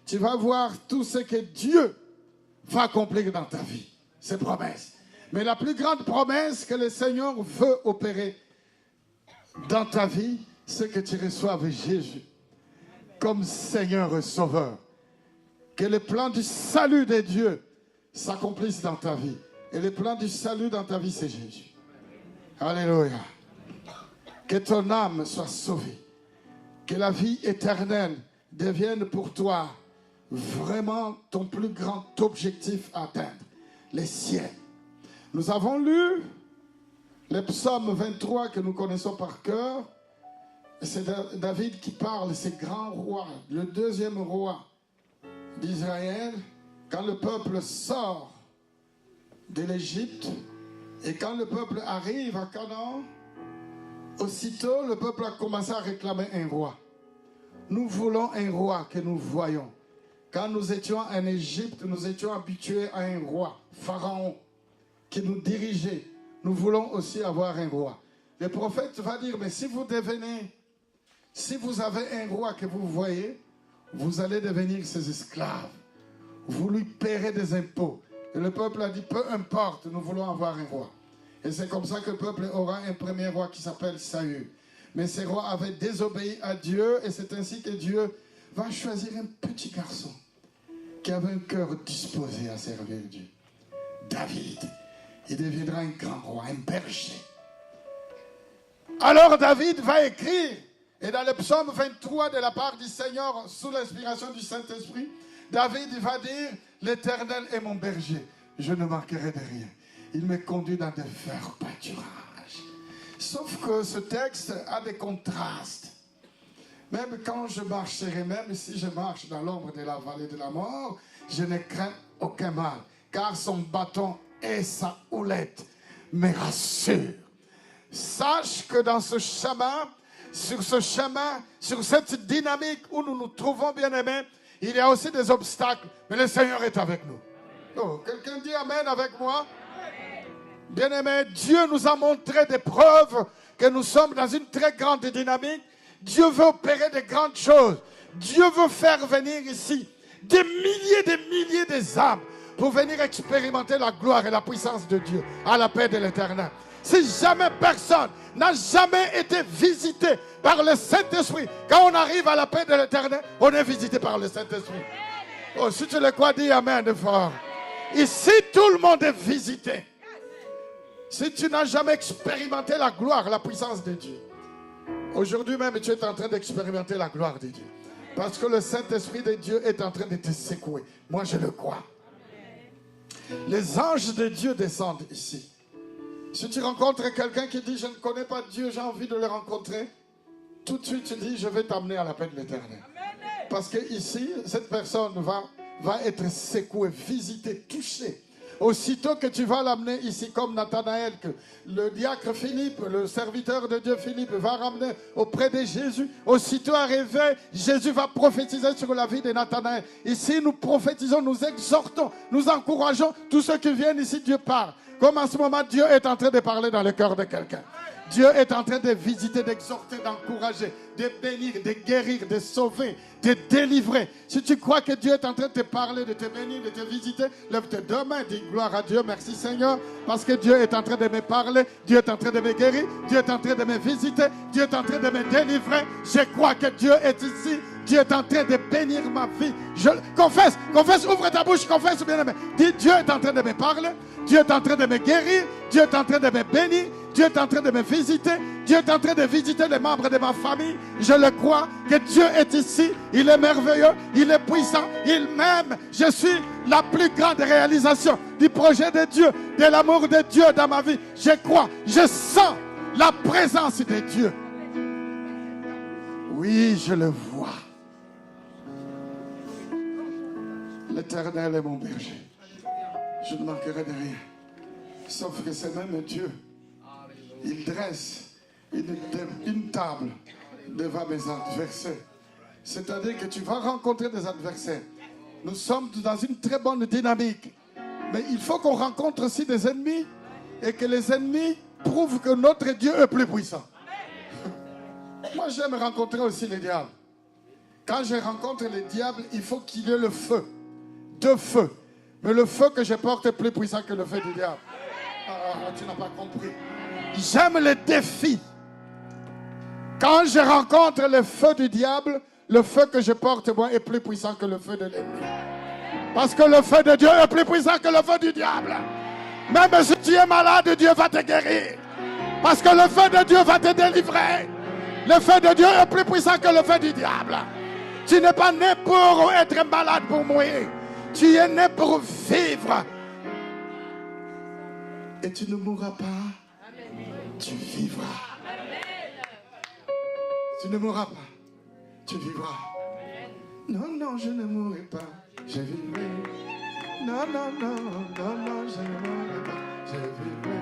tu vas voir tout ce que Dieu va accomplir dans ta vie. C'est promesse. Mais la plus grande promesse que le Seigneur veut opérer dans ta vie, c'est que tu reçoives Jésus comme Seigneur et Sauveur. Que le plan du salut de Dieu s'accomplisse dans ta vie. Et le plan du salut dans ta vie, c'est Jésus. Alléluia. Que ton âme soit sauvée. Que la vie éternelle devienne pour toi vraiment ton plus grand objectif à atteindre. Les cieux. Nous avons lu le psaume 23 que nous connaissons par cœur. C'est David qui parle, c'est grand roi, le deuxième roi d'Israël, quand le peuple sort de l'Égypte et quand le peuple arrive à Canaan, aussitôt le peuple a commencé à réclamer un roi. Nous voulons un roi que nous voyons. Quand nous étions en Égypte, nous étions habitués à un roi, Pharaon, qui nous dirigeait. Nous voulons aussi avoir un roi. Le prophète va dire, mais si vous avez un roi que vous voyez, vous allez devenir ses esclaves. Vous lui paierez des impôts. Et le peuple a dit, peu importe, nous voulons avoir un roi. Et c'est comme ça que le peuple aura un premier roi qui s'appelle Saül. Mais ce roi avait désobéi à Dieu et c'est ainsi que Dieu va choisir un petit garçon qui avait un cœur disposé à servir Dieu. David, il deviendra un grand roi, un berger. Alors David va écrire, et dans le psaume 23 de la part du Seigneur, sous l'inspiration du Saint-Esprit, David va dire, l'Éternel est mon berger, je ne manquerai de rien. Il me conduit dans de verts pâturages. Sauf que ce texte a des contrastes. Même quand je marcherai, même si je marche dans l'ombre de la vallée de la mort, je ne crains aucun mal, car son bâton et sa houlette me rassurent. Sache que dans ce chemin, sur cette dynamique où nous nous trouvons, bien-aimés, il y a aussi des obstacles, mais le Seigneur est avec nous. Oh, quelqu'un dit Amen avec moi? Bien-aimés, Dieu nous a montré des preuves que nous sommes dans une très grande dynamique. Dieu veut opérer de grandes choses. Dieu veut faire venir ici des milliers des âmes pour venir expérimenter la gloire et la puissance de Dieu à la paix de l'Éternel. Si jamais personne n'a jamais été visité par le Saint-Esprit, quand on arrive à la paix de l'Éternel, on est visité par le Saint-Esprit. Oh, si tu le crois, dis Amen de fort. Ici, tout le monde est visité. Si tu n'as jamais expérimenté la gloire, la puissance de Dieu, aujourd'hui même, tu es en train d'expérimenter la gloire de Dieu. Parce que le Saint-Esprit de Dieu est en train de te secouer. Moi, je le crois. Les anges de Dieu descendent ici. Si tu rencontres quelqu'un qui dit, je ne connais pas Dieu, j'ai envie de le rencontrer, tout de suite tu dis, je vais t'amener à la paix de l'Éternel. Parce que ici, cette personne va être secouée, visitée, touchée. Aussitôt que tu vas l'amener ici, comme Nathanaël, que le diacre Philippe, le serviteur de Dieu Philippe, va ramener auprès de Jésus. Aussitôt arrivé, Jésus va prophétiser sur la vie de Nathanaël. Ici, nous prophétisons, nous exhortons, nous encourageons tous ceux qui viennent ici, Dieu parle. Comme en ce moment, Dieu est en train de parler dans le cœur de quelqu'un. Dieu est en train de visiter, d'exhorter, d'encourager, de bénir, de guérir, de sauver, de délivrer. Si tu crois que Dieu est en train de te parler, de te bénir, de te visiter, lève tes deux mains, dis gloire à Dieu, merci Seigneur, parce que Dieu est en train de me parler, Dieu est en train de me guérir, Dieu est en train de me visiter, Dieu est en train de me délivrer. Je crois que Dieu est ici, Dieu est en train de bénir ma vie. Confesse, ouvre ta bouche, confesse bien-aimé. Dis, Dieu est en train de me parler, Dieu est en train de me guérir, Dieu est en train de me bénir, Dieu est en train de me visiter, Dieu est en train de visiter les membres de ma famille. Je le crois que Dieu est ici, il est merveilleux, il est puissant, il m'aime. Je suis la plus grande réalisation du projet de Dieu, de l'amour de Dieu dans ma vie. Je crois, je sens la présence de Dieu. Oui, je le vois. L'Éternel est mon berger. Je ne manquerai de rien. Sauf que c'est même Dieu. Il dresse une table devant mes adversaires. C'est-à-dire que tu vas rencontrer des adversaires. Nous sommes dans une très bonne dynamique. Mais il faut qu'on rencontre aussi des ennemis et que les ennemis prouvent que notre Dieu est plus puissant. Moi, j'aime rencontrer aussi les diables. Quand je rencontre les diables, il faut qu'il y ait le feu. Deux feux. Mais le feu que je porte est plus puissant que le feu du diable. Tu n'as pas compris. J'aime les défis. Quand je rencontre le feu du diable, le feu que je porte, moi, est plus puissant que le feu de l'ennemi. Parce que le feu de Dieu est plus puissant que le feu du diable. Même si tu es malade, Dieu va te guérir. Parce que le feu de Dieu va te délivrer. Le feu de Dieu est plus puissant que le feu du diable. Tu n'es pas né pour être malade, pour mourir. Tu es né pour vivre. Et tu ne mourras pas. Tu vivras. Tu ne mourras pas. Tu vivras. Non, non, je ne mourrai pas. Je vivrai. Non, non, non, non, non, je ne mourrai pas. Je vivrai.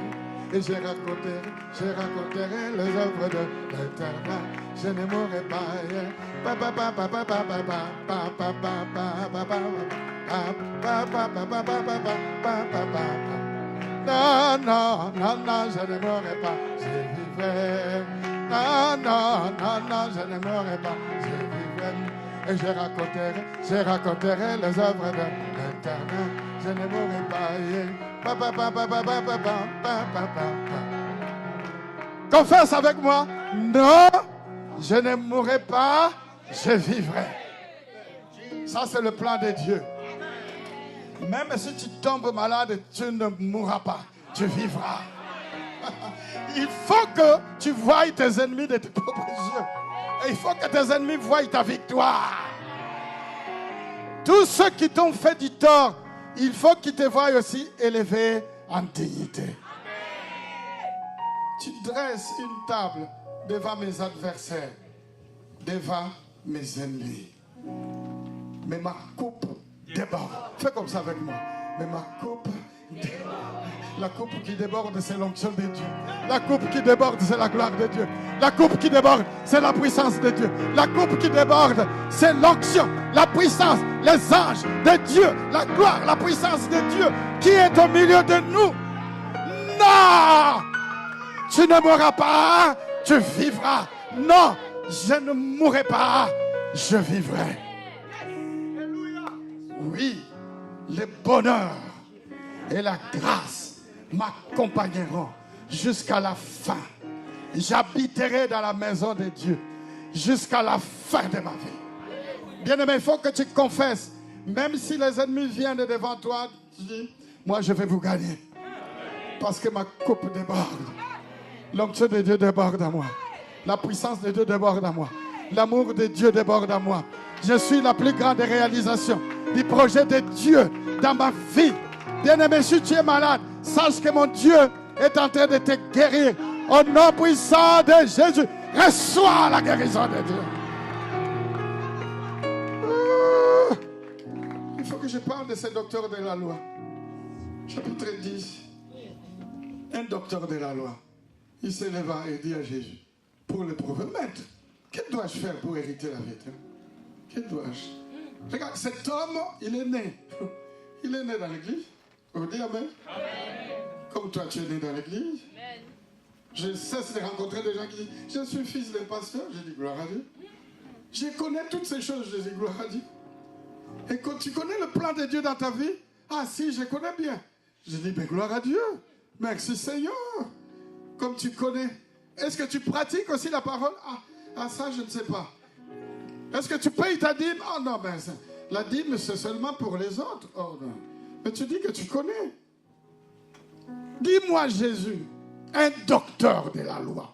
Et je raconterai les œuvres de l'Éternel. Je ne mourrai pas. Non, non, non, non, je ne mourrai pas. Je vivrai. Non, non, non, non, je ne mourrai pas. Je vivrai. Et je raconterai les œuvres de l'Éternel. Je ne mourrai pas. Confesse avec moi. Non, je ne mourrai pas, je vivrai. Ça, c'est le plan de Dieu. Même si tu tombes malade, tu ne mourras pas, tu vivras. Il faut que tu voies tes ennemis de tes propres yeux. Et il faut que tes ennemis voient ta victoire. Tous ceux qui t'ont fait du tort, il faut qu'ils te voient aussi élevé en dignité. Tu dresses une table devant mes adversaires, devant mes ennemis. Mais ma coupe déborde. Fais comme ça avec moi. Mais ma coupe déborde. La coupe qui déborde, c'est l'onction de Dieu. La coupe qui déborde, c'est la gloire de Dieu. La coupe qui déborde, c'est la puissance de Dieu. La coupe qui déborde, c'est l'onction, la puissance, les anges de Dieu, la gloire, la puissance de Dieu qui est au milieu de nous. Non! Tu ne mourras pas, tu vivras. Non, je ne mourrai pas, je vivrai. Oui, le bonheur et la grâce m'accompagneront jusqu'à la fin. J'habiterai dans la maison de Dieu jusqu'à la fin de ma vie. Bien-aimé, il faut que tu confesses. Même si les ennemis viennent devant toi, tu dis, moi je vais vous gagner. Parce que ma coupe déborde. L'onction de Dieu déborde à moi. La puissance de Dieu déborde à moi. L'amour de Dieu déborde à moi. Je suis la plus grande réalisation du projet de Dieu dans ma vie. Bien-aimé, si tu es malade, sache que mon Dieu est en train de te guérir. Au nom puissant de Jésus, reçois la guérison de Dieu. Il faut que je parle de ce docteur de la loi. Chapitre 10. Un docteur de la loi. Il se leva et dit à Jésus, pour le prouver, maître, que dois-je faire pour hériter la vie? Que dois-je? Regarde, cet homme, il est né. Il est né dans l'église. Vous dites amen? Comme toi, tu es né dans l'église. Je cesse de rencontrer des gens qui disent, je suis fils d'un pasteur. Je dis, gloire à Dieu. Je connais toutes ces choses, je dis, gloire à Dieu. Et quand tu connais le plan de Dieu dans ta vie, ah si, je connais bien. Je dis, mais gloire à Dieu. Merci Seigneur. Comme tu connais. Est-ce que tu pratiques aussi la parole? Ah, ça, je ne sais pas. Est-ce que tu payes ta dîme? Oh non, ben la dîme, c'est seulement pour les autres. Oh non. Mais tu dis que tu connais. Dis-moi Jésus, un docteur de la loi.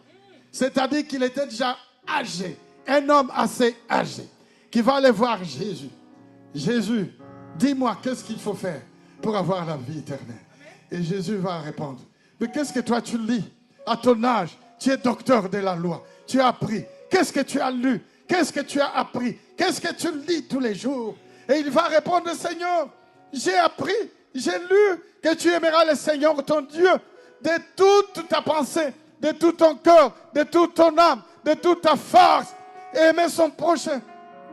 C'est-à-dire qu'il était déjà âgé. Un homme assez âgé. Qui va aller voir Jésus. Jésus, dis-moi, qu'est-ce qu'il faut faire pour avoir la vie éternelle? Et Jésus va répondre. Mais qu'est-ce que toi tu lis? À ton âge, tu es docteur de la loi. Tu as appris. Qu'est-ce que tu as lu? Qu'est-ce que tu as appris? Qu'est-ce que tu lis tous les jours? Et il va répondre, Seigneur, j'ai appris, j'ai lu que tu aimeras le Seigneur ton Dieu de toute ta pensée, de tout ton cœur, de toute ton âme, de toute ta force et aimer son prochain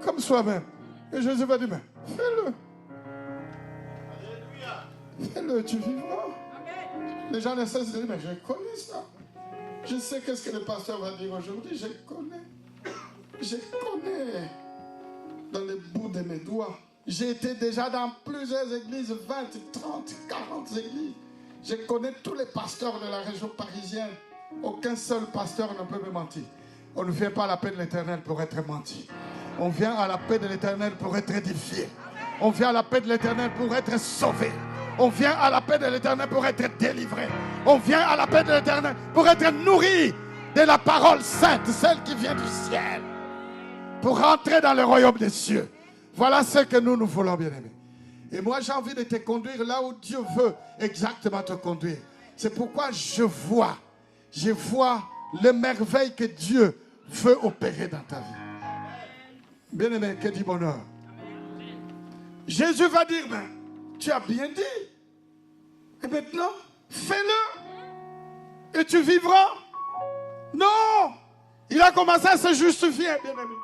comme soi-même. Et Jésus va dire, mais fais-le. Fais-le, tu vivras. Les gens ne cessent de dire, mais je connais ça. Je sais qu'est-ce que le pasteur va dire aujourd'hui, je connais. Je connais dans les bouts de mes doigts. J'ai été déjà dans plusieurs églises, 20, 30, 40 églises. Je connais tous les pasteurs de la région parisienne. Aucun seul pasteur ne peut me mentir. On ne vient pas à la paix de l'Éternel pour être menti. On vient à la paix de l'Éternel pour être édifié. On vient à la paix de l'Éternel pour être sauvé. On vient à la paix de l'Éternel pour être délivré. On vient à la paix de l'Éternel pour être nourri de la parole sainte, celle qui vient du ciel, pour rentrer dans le royaume des cieux. Voilà ce que nous voulons, bien-aimés. Et moi, j'ai envie de te conduire là où Dieu veut exactement te conduire. C'est pourquoi je vois les merveilles que Dieu veut opérer dans ta vie. Bien-aimé, que dit bonheur. Jésus va dire, mais tu as bien dit. Et maintenant, fais-le. Et tu vivras. Non. Il a commencé à se justifier, bien-aimé.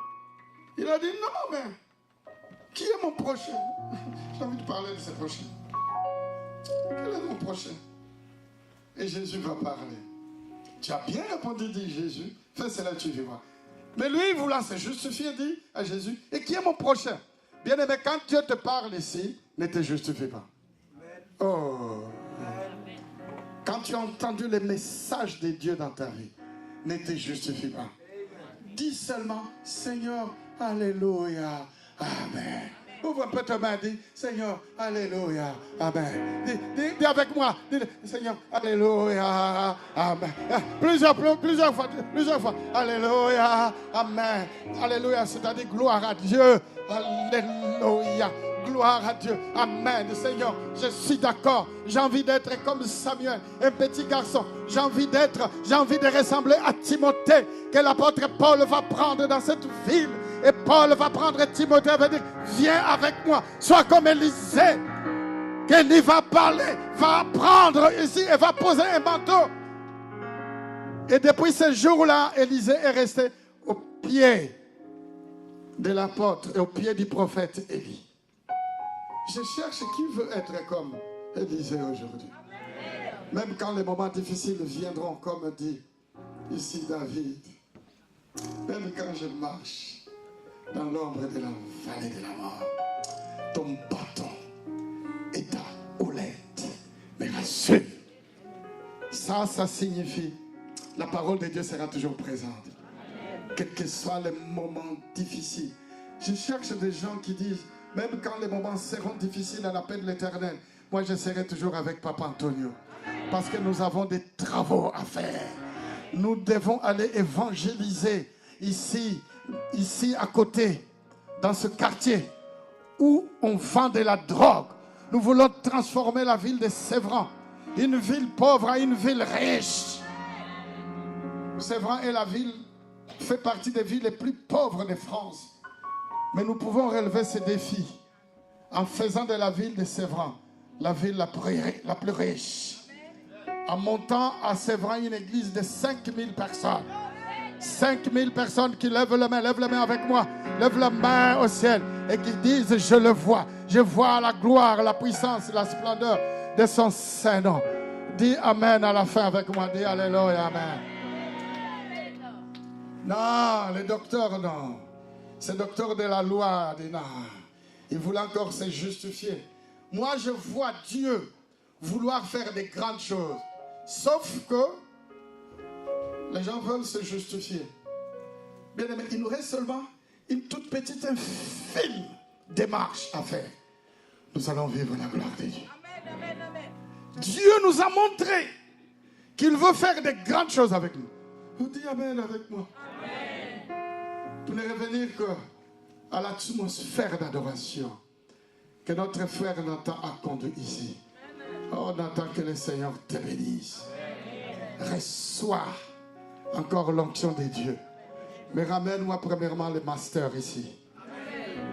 Il a dit, non, mais qui est mon prochain? J'ai envie de parler de ce prochain. Quel est mon prochain? Et Jésus va parler. Tu as bien répondu, dit Jésus. Fais cela, tu vivras. Mais lui, voulant se justifier, dit à Jésus, et qui est mon prochain? Bien-aimé, quand Dieu te parle ici, ne te justifie pas. Oh. Quand tu as entendu les messages de Dieu dans ta vie, ne te justifie pas. Dis seulement, Seigneur, alléluia, amen. Ouvre un peu ta main, dis, Seigneur, alléluia, amen. Dis avec moi, dis, Seigneur, alléluia, amen. Plusieurs fois, alléluia, amen. Alléluia, c'est-à-dire gloire à Dieu, alléluia. Gloire à Dieu. Amen. Seigneur, je suis d'accord. J'ai envie d'être comme Samuel, un petit garçon. J'ai envie de ressembler à Timothée, que l'apôtre Paul va prendre dans cette ville. Et Paul va prendre Timothée et va dire, viens avec moi. Sois comme Élisée. Qu'il va parler, va prendre ici et va poser un manteau. Et depuis ce jour-là, Élisée est resté au pied de l'apôtre et au pied du prophète Élie. Je cherche qui veut être comme Élisée aujourd'hui. Même quand les moments difficiles viendront, comme dit ici David. Même quand je marche dans l'ombre de la vallée de la mort, ton bâton et ta houlette me rassurent. Ça signifie la parole de Dieu sera toujours présente. Quels que soient les moments difficiles. Je cherche des gens qui disent, même quand les moments seront difficiles à la paix de l'Éternel, moi je serai toujours avec Papa Antonio. Parce que nous avons des travaux à faire. Nous devons aller évangéliser ici à côté, dans ce quartier où on vend de la drogue. Nous voulons transformer la ville de Sévran, une ville pauvre à une ville riche. Sévran est la ville, fait partie des villes les plus pauvres de France. Mais nous pouvons relever ce défi en faisant de la ville de Sévran la ville la plus riche. En montant à Sévran une église de 5000 personnes. 5000 personnes qui lèvent la main avec moi, lèvent la main au ciel et qui disent, je le vois. Je vois la gloire, la puissance, la splendeur de son Saint-Nom. Dis Amen à la fin avec moi, dis Alléluia, Amen. Non, le docteur, non. Ce docteur de la loi, dit non. Il voulait encore se justifier. Moi, je vois Dieu vouloir faire des grandes choses. Sauf que les gens veulent se justifier. Bien aimé, il nous reste seulement une toute petite infime démarche à faire. Nous allons vivre la gloire de Dieu. Amen, amen, amen. Dieu nous a montré qu'il veut faire des grandes choses avec nous. Vous dites Amen avec moi. Amen. Pour ne revenir qu'à l'atmosphère d'adoration que notre frère Nathan a conduit ici. Oh Nathan, que le Seigneur te bénisse. Reçois encore l'onction de Dieu. Mais ramène-moi premièrement le master ici.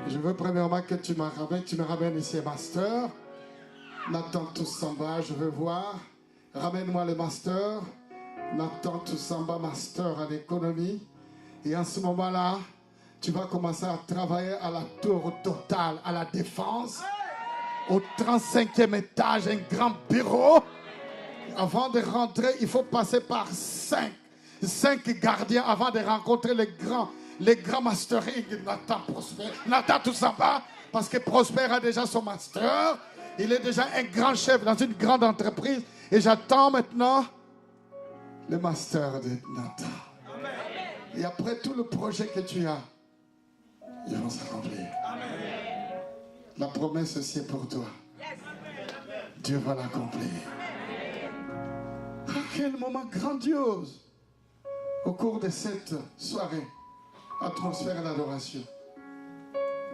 Je veux premièrement que tu me ramènes ici, master. Nathan Toussamba, je veux voir. Ramène-moi le master. Nathan Toussamba, master en économie. Et en ce moment-là, Tu vas commencer à travailler à la tour totale, à la défense, au 35e étage, un grand bureau. Avant de rentrer, il faut passer par 5 gardiens avant de rencontrer les grands mastering. Nathan Prosper, Nathan tout ça va, parce que Prosper a déjà son master. Il est déjà un grand chef dans une grande entreprise. Et j'attends maintenant le master de Nathan. Et après tout le projet que tu as, ils vont s'accomplir. La promesse aussi est pour toi. Dieu va l'accomplir. Ah, quel moment grandiose au cours de cette soirée. Atmosphère d'adoration.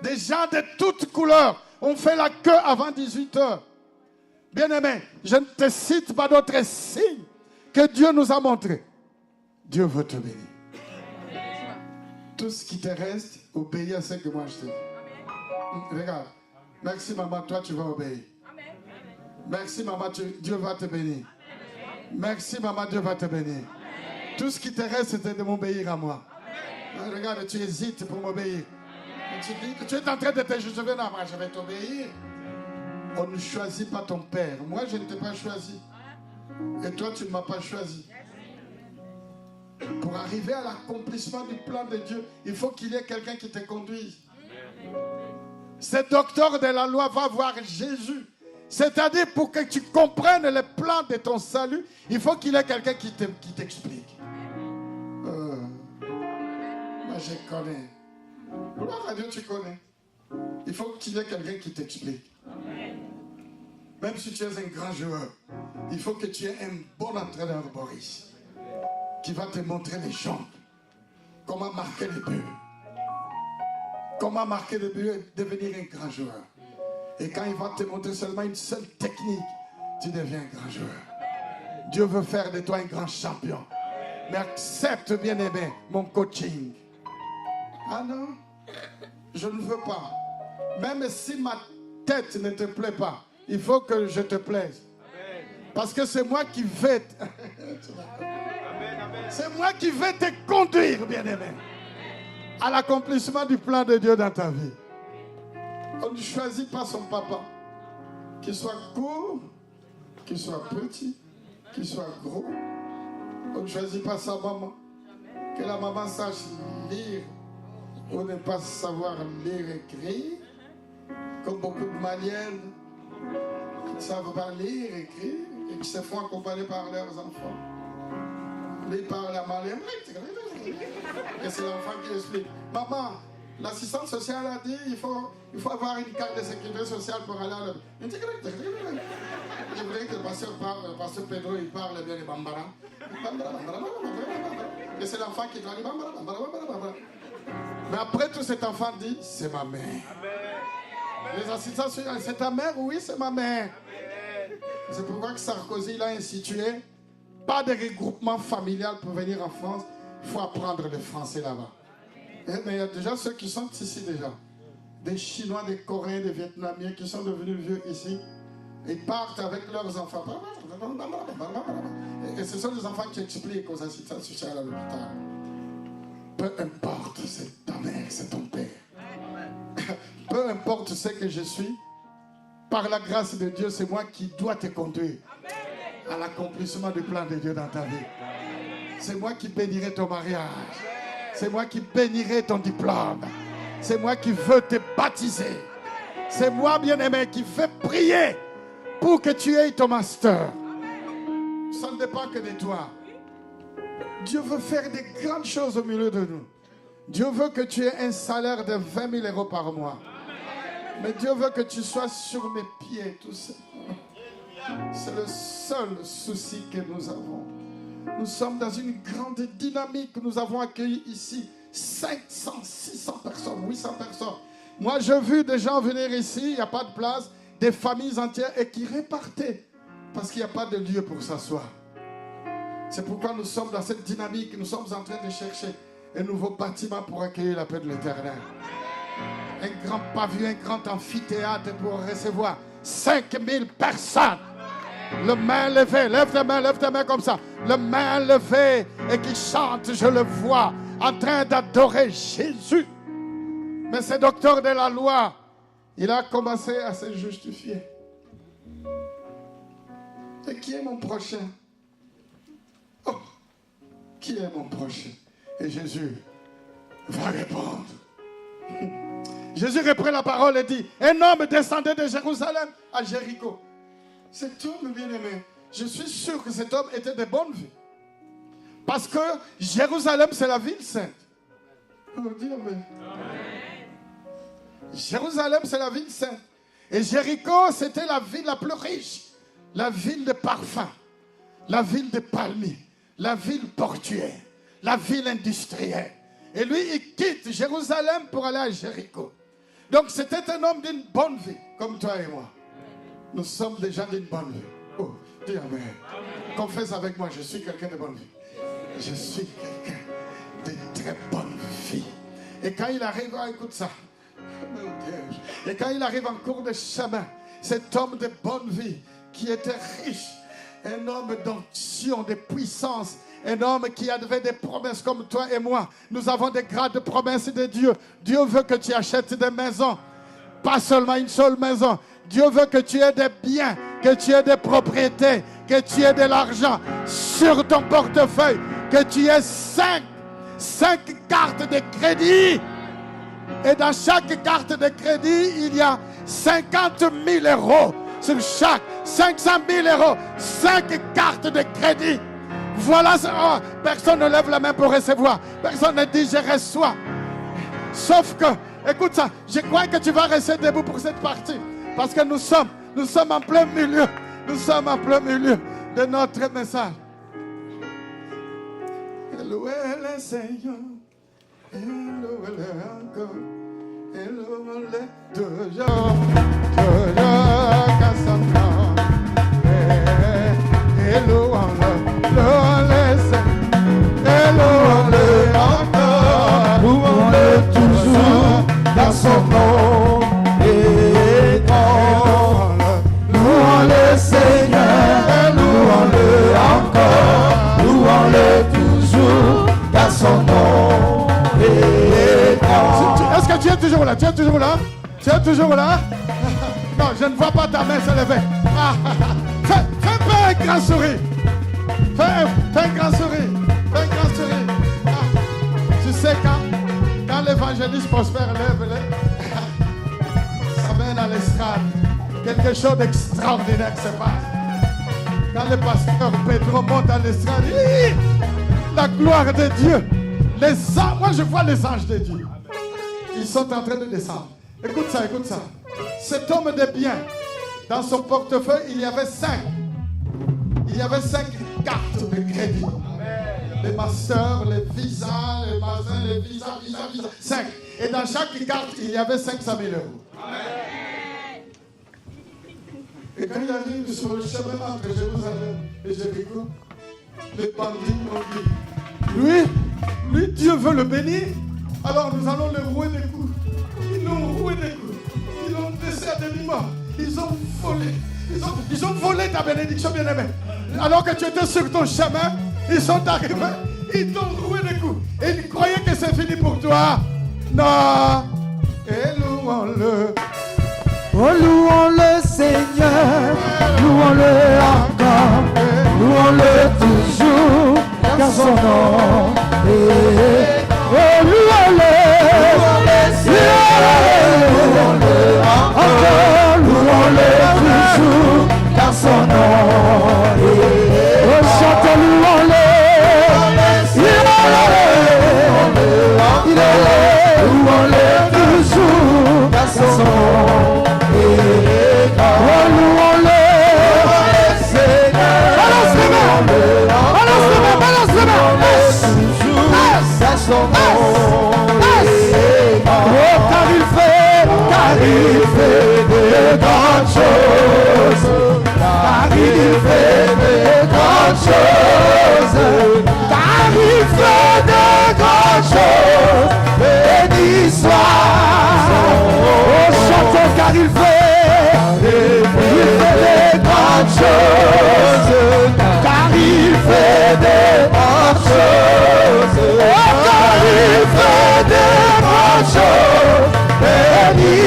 Des gens de toutes couleurs ont fait la queue avant 18h. Bien-aimé, je ne te cite pas d'autres signes que Dieu nous a montrés. Dieu veut te bénir. Tout ce qui te reste, obéis à ce que moi je te dis. Regarde. Merci maman, toi tu vas obéir. Merci maman, Dieu va te bénir. Merci maman, Dieu va te bénir. Tout ce qui te reste, c'est de m'obéir à moi. Regarde, tu hésites pour m'obéir. Tu es en train de te juger. Non, moi je vais t'obéir. On ne choisit pas ton père. Moi je ne t'ai pas choisi. Et toi tu ne m'as pas choisi. Pour arriver à l'accomplissement du plan de Dieu, il faut qu'il y ait quelqu'un qui te conduise. Ce docteur de la loi va voir Jésus. C'est-à-dire, pour que tu comprennes le plan de ton salut, il faut qu'il y ait quelqu'un qui t'explique. Moi, je connais. Gloire à Dieu, tu connais. Il faut qu'il y ait quelqu'un qui t'explique. Même si tu es un grand joueur, il faut que tu aies un bon entraîneur, Boris, qui va te montrer les jambes, comment marquer les buts. Comment marquer le but et devenir un grand joueur. Et quand il va te montrer seulement une seule technique, tu deviens un grand joueur. Dieu veut faire de toi un grand champion. Mais accepte, bien-aimé, mon coaching. Ah non, je ne veux pas. Même si ma tête ne te plaît pas, il faut que je te plaise. Parce que c'est moi qui vais... C'est moi qui vais te conduire, bien-aimé, à l'accomplissement du plan de Dieu dans ta vie. On ne choisit pas son papa, qu'il soit court, qu'il soit petit, qu'il soit gros. On ne choisit pas sa maman, que la maman sache lire ou ne pas savoir lire et écrire, comme beaucoup de Maliennes qui ne savent pas lire et écrire et qui se font accompagner par leurs enfants. Ils parlent à malien. Et c'est l'enfant qui explique. Maman, l'assistante sociale a dit il faut avoir une carte de sécurité sociale pour aller à l'hôpital. Je voudrais que le pasteur Pedro il parle bien les bambara. Et c'est l'enfant qui doit dire bambara. Mais après tout cet enfant dit c'est ma mère. Les assistants sociales, c'est ta mère? Oui, c'est ma mère. C'est pourquoi que Sarkozy l'a institué. Pas de regroupement familial pour venir en France. Il faut apprendre le français là-bas. Mais il y a déjà ceux qui sont ici déjà. Des Chinois, des Coréens, des Vietnamiens qui sont devenus vieux ici. Ils partent avec leurs enfants. Et ce sont des enfants qui expliquent aux assistants sociaux à l'hôpital. Peu importe, c'est ta mère, c'est ton père. Peu importe ce que je suis, par la grâce de Dieu, c'est moi qui dois te conduire à l'accomplissement du plan de Dieu dans ta vie. C'est moi qui bénirai ton mariage. C'est moi qui bénirai ton diplôme. C'est moi qui veux te baptiser. C'est moi, bien-aimé, qui vais prier pour que tu aies ton master. Ça ne dépend que de toi. Dieu veut faire des grandes choses au milieu de nous. Dieu veut que tu aies un salaire de 20 000 euros par mois. Mais Dieu veut que tu sois sur mes pieds, tout ça. C'est le seul souci que nous avons. Nous sommes dans une grande dynamique. Nous avons accueilli ici 500, 600 personnes, 800 personnes. Moi, j'ai vu des gens venir ici, il n'y a pas de place, des familles entières et qui repartaient parce qu'il n'y a pas de lieu pour s'asseoir. C'est pourquoi nous sommes dans cette dynamique. Nous sommes en train de chercher un nouveau bâtiment pour accueillir la paix de l'Éternel. Un grand pavillon, un grand amphithéâtre pour recevoir 5000 personnes. Le main levée, lève tes mains comme ça. Le main levée et qui chante, je le vois, en train d'adorer Jésus. Mais ce docteur de la loi, il a commencé à se justifier. Et qui est mon prochain? Oh, qui est mon prochain? Et Jésus va répondre. Jésus reprend la parole et dit, un homme descendait de Jérusalem à Jéricho. Cet homme, bien-aimé, je suis sûr que cet homme était de bonne vie. Parce que Jérusalem, c'est la ville sainte. Oh, dis amen. Jérusalem, c'est la ville sainte. Et Jéricho, c'était la ville la plus riche. La ville de parfums. La ville de palmiers. La ville portuaire. La ville industrielle. Et lui, il quitte Jérusalem pour aller à Jéricho. Donc, c'était un homme d'une bonne vie, comme toi et moi. Nous sommes des gens d'une bonne vie. Oh, dis amen. Confesse avec moi, je suis quelqu'un de bonne vie. Je suis quelqu'un de très bonne vie. Et quand il arrive, écoute ça. Et quand il arrive en cours de chemin, cet homme de bonne vie qui était riche, un homme d'onction, de puissance, un homme qui avait des promesses comme toi et moi. Nous avons des grades de promesses de Dieu. Dieu veut que tu achètes des maisons, pas seulement une seule maison. Dieu veut que tu aies des biens, que tu aies des propriétés, que tu aies de l'argent sur ton portefeuille, que tu aies cinq cartes de crédit. Et dans chaque carte de crédit, il y a 50 000 euros. Sur chaque 500 000 euros, 5 cartes de crédit. Voilà, oh, personne ne lève la main pour recevoir. Personne ne dit je reçois. Sauf que, écoute ça, je crois que tu vas rester debout pour cette partie. Parce que nous sommes en plein milieu. Nous sommes en plein milieu de notre message. Louez le Seigneur. Louez-le encore. Louez-le toujours. Toujours qu'à son nom. Et louons-le. Louons-le Seigneur. Et louons-le encore. Louons-le toujours dans son nom. Et louons-le Seigneur. Louons-le encore. Louons-le toujours dans son nom. Est-ce que tu es toujours là? Tu es toujours là? Tu es toujours là? Non, je ne vois pas ta main se lever. Fais un grand sourire. Fais un grand sourire. Fais un grand sourire. Tu sais, quand l'évangéliste prospère lève, ça mène à l'estrade. Quelque chose d'extraordinaire se passe. Quand le pasteur Pedro monte à l'estrade, la gloire de Dieu. Les anges, moi je vois les anges de Dieu. Ils sont en train de descendre. Écoute ça, écoute ça. Cet homme de bien, dans son portefeuille, il y avait 5. Il y avait 5 cartes de crédit. Les masters, les visas, les masters, les visas. 5. Et dans chaque carte, il y avait 500 000 euros. Et quand il arrive sur le chemin entre Jérusalem et Jéricho, les bandits ont dit, lui, Dieu veut le bénir, alors nous allons le rouer des coups. Ils l'ont roué des coups. Ils l'ont laissé à demi-mort. Ils ont volé. Ils ont volé ta bénédiction, bien-aimée. Alors que tu étais sur ton chemin, ils sont arrivés, ils t'ont roué des coups. Et ils croyaient que c'est fini pour toi. Non. Et louons-le. Oh, louons-le Seigneur, louons-le encore, louons-le toujours dans son nom. Oh, louons-le, louons-le encore, louons-le toujours dans son nom. Oh, chantons, louons-le, louons-le toujours dans son nom. Oh, louons-le, Seigneur. Balance les mains, balance les mains, balance les mains.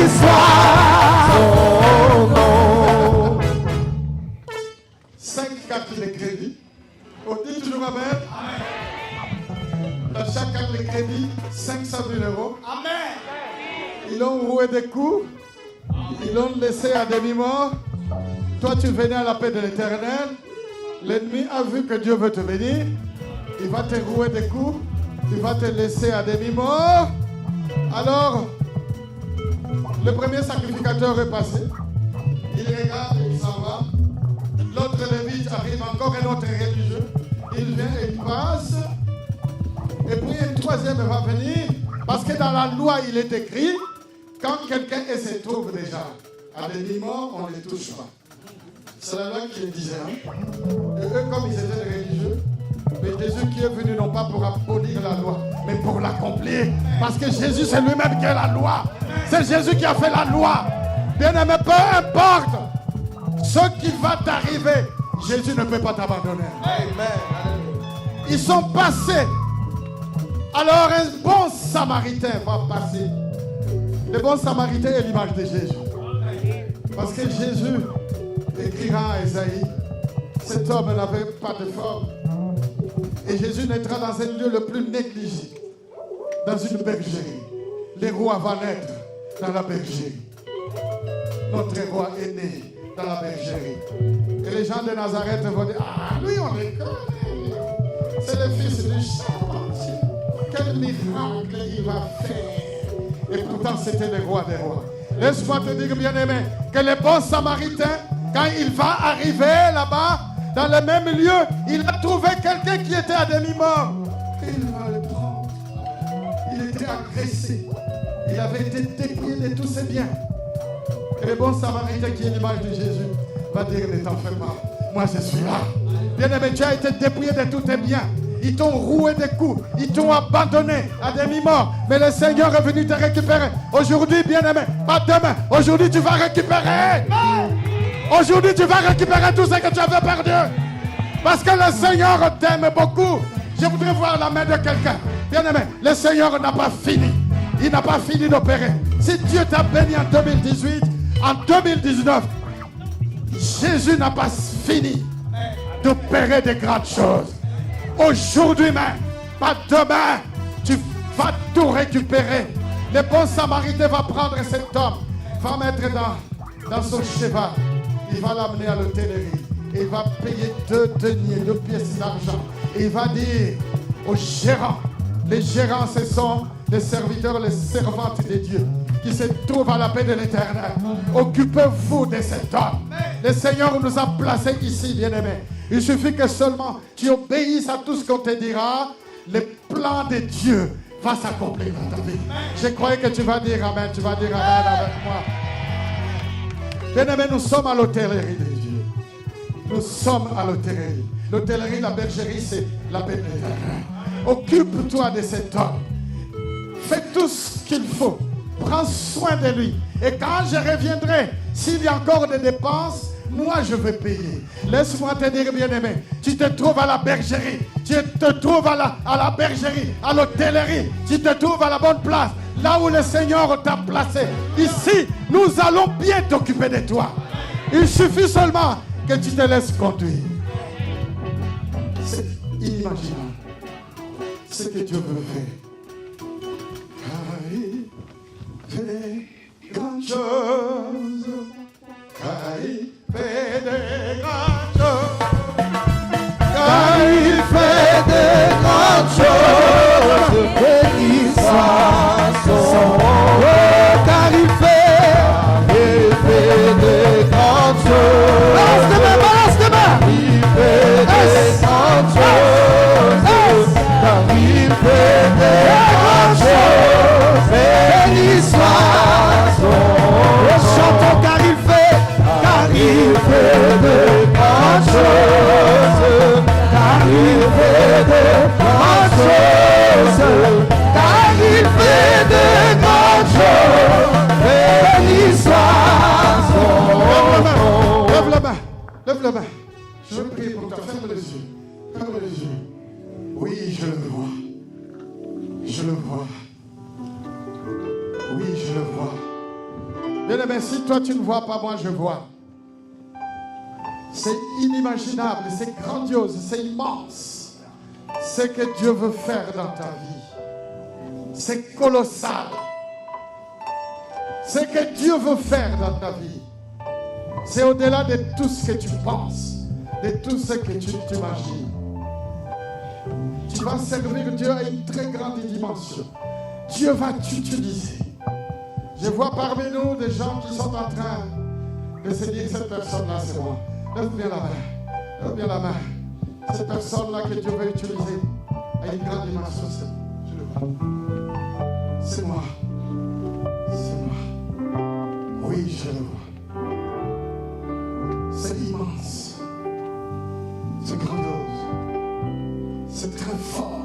soit son nom. 5 cartes de crédit. On dit toujours Amen. Dans chaque carte de crédit, 500 000 euros. Amen. Ils l'ont roué des coups. Ils l'ont laissé à demi-mort. Toi, tu venais à la paix de l'Éternel. L'ennemi a vu que Dieu veut te bénir. Il va te rouer des coups. Il va te laisser à demi-mort. Alors, le premier sacrificateur est passé. Il regarde et il s'en va. L'autre lévite arrive, encore un autre religieux. Il vient et il passe. Et puis un troisième va venir. Parce que dans la loi, il est écrit, quand quelqu'un se trouve déjà à demi-mort, on ne les touche pas. C'est la loi qui le disait. Hein? Et eux, comme ils étaient des religieux, mais Jésus qui est venu non pas pour abolir la loi, mais pour l'accomplir. Parce que Jésus, c'est lui-même qui est la loi. C'est Jésus qui a fait la loi. Bien-aimé, peu importe ce qui va t'arriver, Jésus ne peut pas t'abandonner. Amen. Ils sont passés. Alors un bon samaritain va passer. Le bon samaritain est l'image de Jésus. Parce que Jésus écrira à Esaïe, cet homme n'avait pas de forme. Et Jésus naîtra dans un lieu le plus négligé, dans une bergerie. Les rois vont naître dans la bergerie. Notre roi est né dans la bergerie. Et les gens de Nazareth vont dire, ah, lui on le connaît. C'est le fils du charpentier. Quel miracle il va faire. Et pourtant c'était le roi des rois. Laisse-moi te dire, bien-aimé, que le bon samaritain, quand il va arriver là-bas, dans le même lieu, il a trouvé quelqu'un qui était à demi-mort. Et il va le prendre. Il était agressé. Il avait été dépouillé de tous ses biens. Et le bon samaritain qui est l'image de Jésus va dire, ne t'en fais pas, moi je suis là. Bien-aimé, tu as été dépouillé de tous tes biens. Ils t'ont roué des coups, ils t'ont abandonné à demi-mort. Mais le Seigneur est venu te récupérer. Aujourd'hui, bien-aimé, pas demain. Aujourd'hui, tu vas récupérer. Aujourd'hui, tu vas récupérer tout ce que tu avais perdu. Parce que le Seigneur t'aime beaucoup. Je voudrais voir la main de quelqu'un. Bien-aimé, le Seigneur n'a pas fini. Il n'a pas fini d'opérer. Si Dieu t'a béni en 2018, en 2019, Jésus n'a pas fini d'opérer de grandes choses. Aujourd'hui même, pas demain, tu vas tout récupérer. Le bon samaritain va prendre cet homme, va mettre dans son cheval. Il va l'amener à l'hôtellerie. Et il va payer 2 deniers, 2 pièces d'argent. Et il va dire aux gérants, les gérants ce sont les serviteurs, les servantes de Dieu qui se trouvent à la paix de l'Éternel. Occupez-vous de cet homme. Le Seigneur nous a placés ici, bien-aimés. Il suffit que seulement tu obéisses à tout ce qu'on te dira. Le plan de Dieu va s'accomplir dans ta vie. Je croyais que tu vas dire Amen. Tu vas dire Amen avec moi. Bien-aimés, nous sommes à l'hôtellerie de Dieu. Nous sommes à l'hôtellerie. L'hôtellerie, la bergerie, c'est la paix de l'Éternel. Occupe-toi de cet homme. Fais tout ce qu'il faut. Prends soin de lui. Et quand je reviendrai, s'il y a encore des dépenses, moi je vais payer. Laisse-moi te dire, bien-aimé, tu te trouves à la bergerie. Tu te trouves à la bergerie, à l'hôtellerie. Tu te trouves à la bonne place. Là où le Seigneur t'a placé. Ici, nous allons bien t'occuper de toi. Il suffit seulement que tu te laisses conduire. C'est inimaginable ce que Dieu veut faire. Car il fait grandes choses. Car il fait des grandes choses. Car il fait des grandes choses. Béni soit son nom. Car il fait de grandes choses. Balance de main, balance de main. Il fait de grandes choses. Car il fait de grandes choses. Béni soit son nom. Chantons car il fait de grandes choses. Car il fait de grandes choses. Car il fait de grandes choses. Béni soit son nom. Lève la main, lève la main. Je veux prier pour toi. Ferme les yeux. Ferme les yeux. Oui, je le vois. Je le vois. Oui, je le vois. Bien-aimé, si toi tu ne vois pas, moi je vois. C'est inimaginable, c'est grandiose, c'est immense. Ce que Dieu veut faire dans ta vie. C'est colossal. Ce que Dieu veut faire dans ta vie. C'est au-delà de tout ce que tu penses, de tout ce que tu t'imagines. Tu vas servir Dieu à une très grande dimension. Dieu va t'utiliser. Je vois parmi nous des gens qui sont en train de se dire, cette personne-là, c'est moi. Lève bien la main. Lève bien la main. Cette personne-là que Dieu veut utiliser à une grande dimension, je le vois. C'est moi. C'est moi. Oui, je le vois. C'est immense. C'est grandiose. C'est très fort.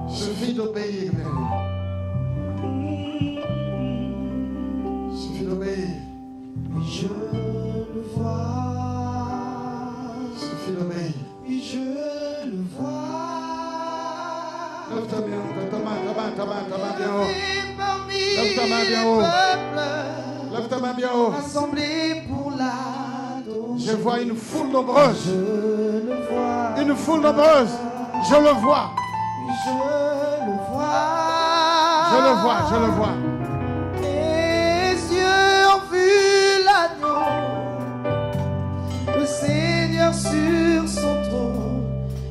Suffit d'obéir, suffit d'obéir. Je le vois. Suffit d'obéir. Oui, je le vois. Lève ta main bien haut. Parmi Lève ta main bien haut. le Lève ta main bien haut. peuple rassemblé pour l'adorer. Je vois une foule nombreuse. Je le vois. Une foule nombreuse. Je le vois. Oui, je le vois. Je le vois. Je le vois. Les yeux ont vu l'agneau, le Seigneur sur son trône,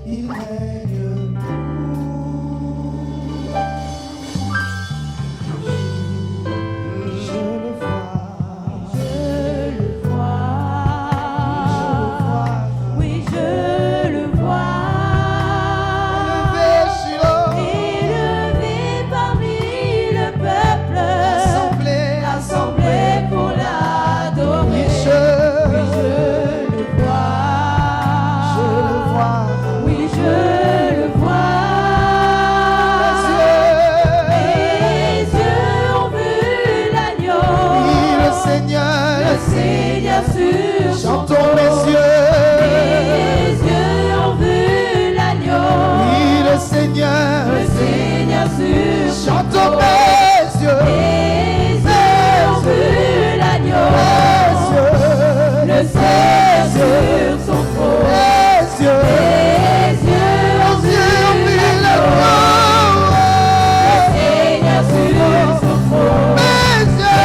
il règne pour. Je le vois. Je le vois. Oui, je le vois. Élevé sur l'eau, Élevé parmi le peuple, rassemblé pour l'adorer. oui, Oui, je le vois. je le vois. Oui, je le vois. Les Les yeux ont vu l'agneau, oui, le Seigneur, le Seigneur sur son chantons trône. les yeux. Les yeux ont vu l'agneau, Oui, le Seigneur, le Seigneur sur son chantons trône. les yeux. Les yeux ont vu l'agneau, le Seigneur sur son trône. Les yeux, Les yeux ont vu l'agneau, le Seigneur sur son trône. les yeux.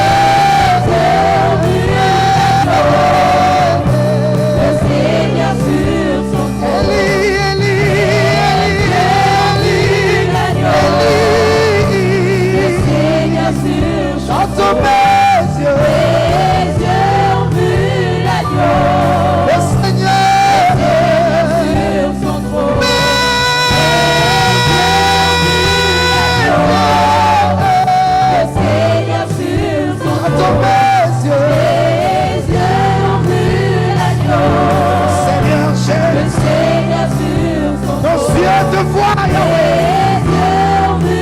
Le Seigneur sur son trône. Eli, Eli, Eli, Eli, Le Eli. Seigneur sur son Chantons trône. les yeux. Les yeux ont vu l'agneau, Le Seigneur, sur son trône. Le Seigneur sur son chantons trône. les yeux. Les yeux ont vu l'agneau, Seigneur, le j'aime Seigneur sur son nos trône. yeux te voient, Yahweh. Les yeux ont vu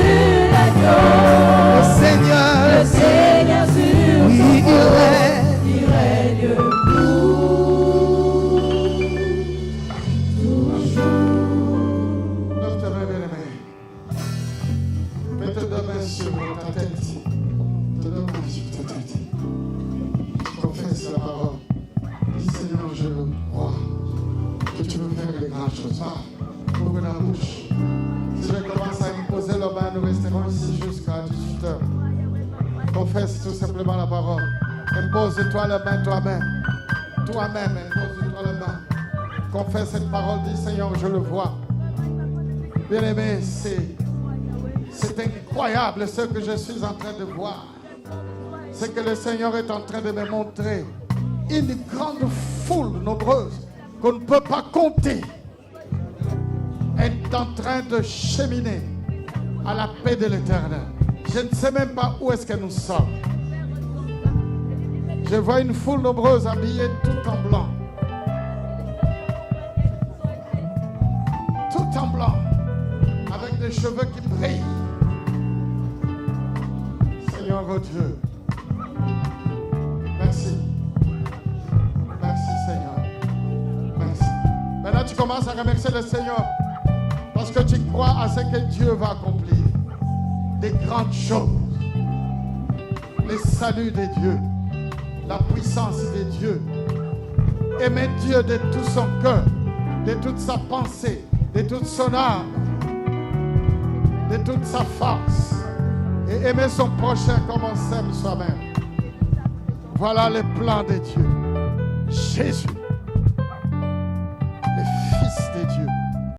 l'agneau, Le Seigneur, le Seigneur sur oui, son il trône. règne. Il règne Lève ta main, bien-aimé. Mets tes deux mains sur ta tête. Tes deux mains sur ta tête. Confesse la parole. Dis, Seigneur, je crois que tu veux faire les grandes choses. Va, ouvre la bouche. Si je commence à imposer le bain, nous resterons ici jusqu'à 18h. Confesse tout simplement la parole. Impose-toi la main toi-même. Toi-même, impose-toi la main. Confesse cette parole, dis, Seigneur, je le vois. Bien-aimé, c'est incroyable ce que je suis en train de voir. C'est que le Seigneur est en train de me montrer une grande foule nombreuse qu'on ne peut pas compter est en train de cheminer à la paix de l'Éternel. Je ne sais même pas où est-ce que nous sommes. Je vois une foule nombreuse habillée tout en blanc. Tout en blanc. Avec des cheveux qui brillent. Seigneur oh Dieu. Merci. Merci Seigneur. Merci. Maintenant tu commences à remercier le Seigneur. Parce que tu crois à ce que Dieu va accomplir. Des grandes choses. le salut de Dieu, la puissance de Dieu. Aimer Dieu de tout son cœur, de toute sa pensée, de toute son âme, de toute sa force. Et aimer son prochain comme on s'aime soi-même. Voilà le plan de Dieu. Jésus.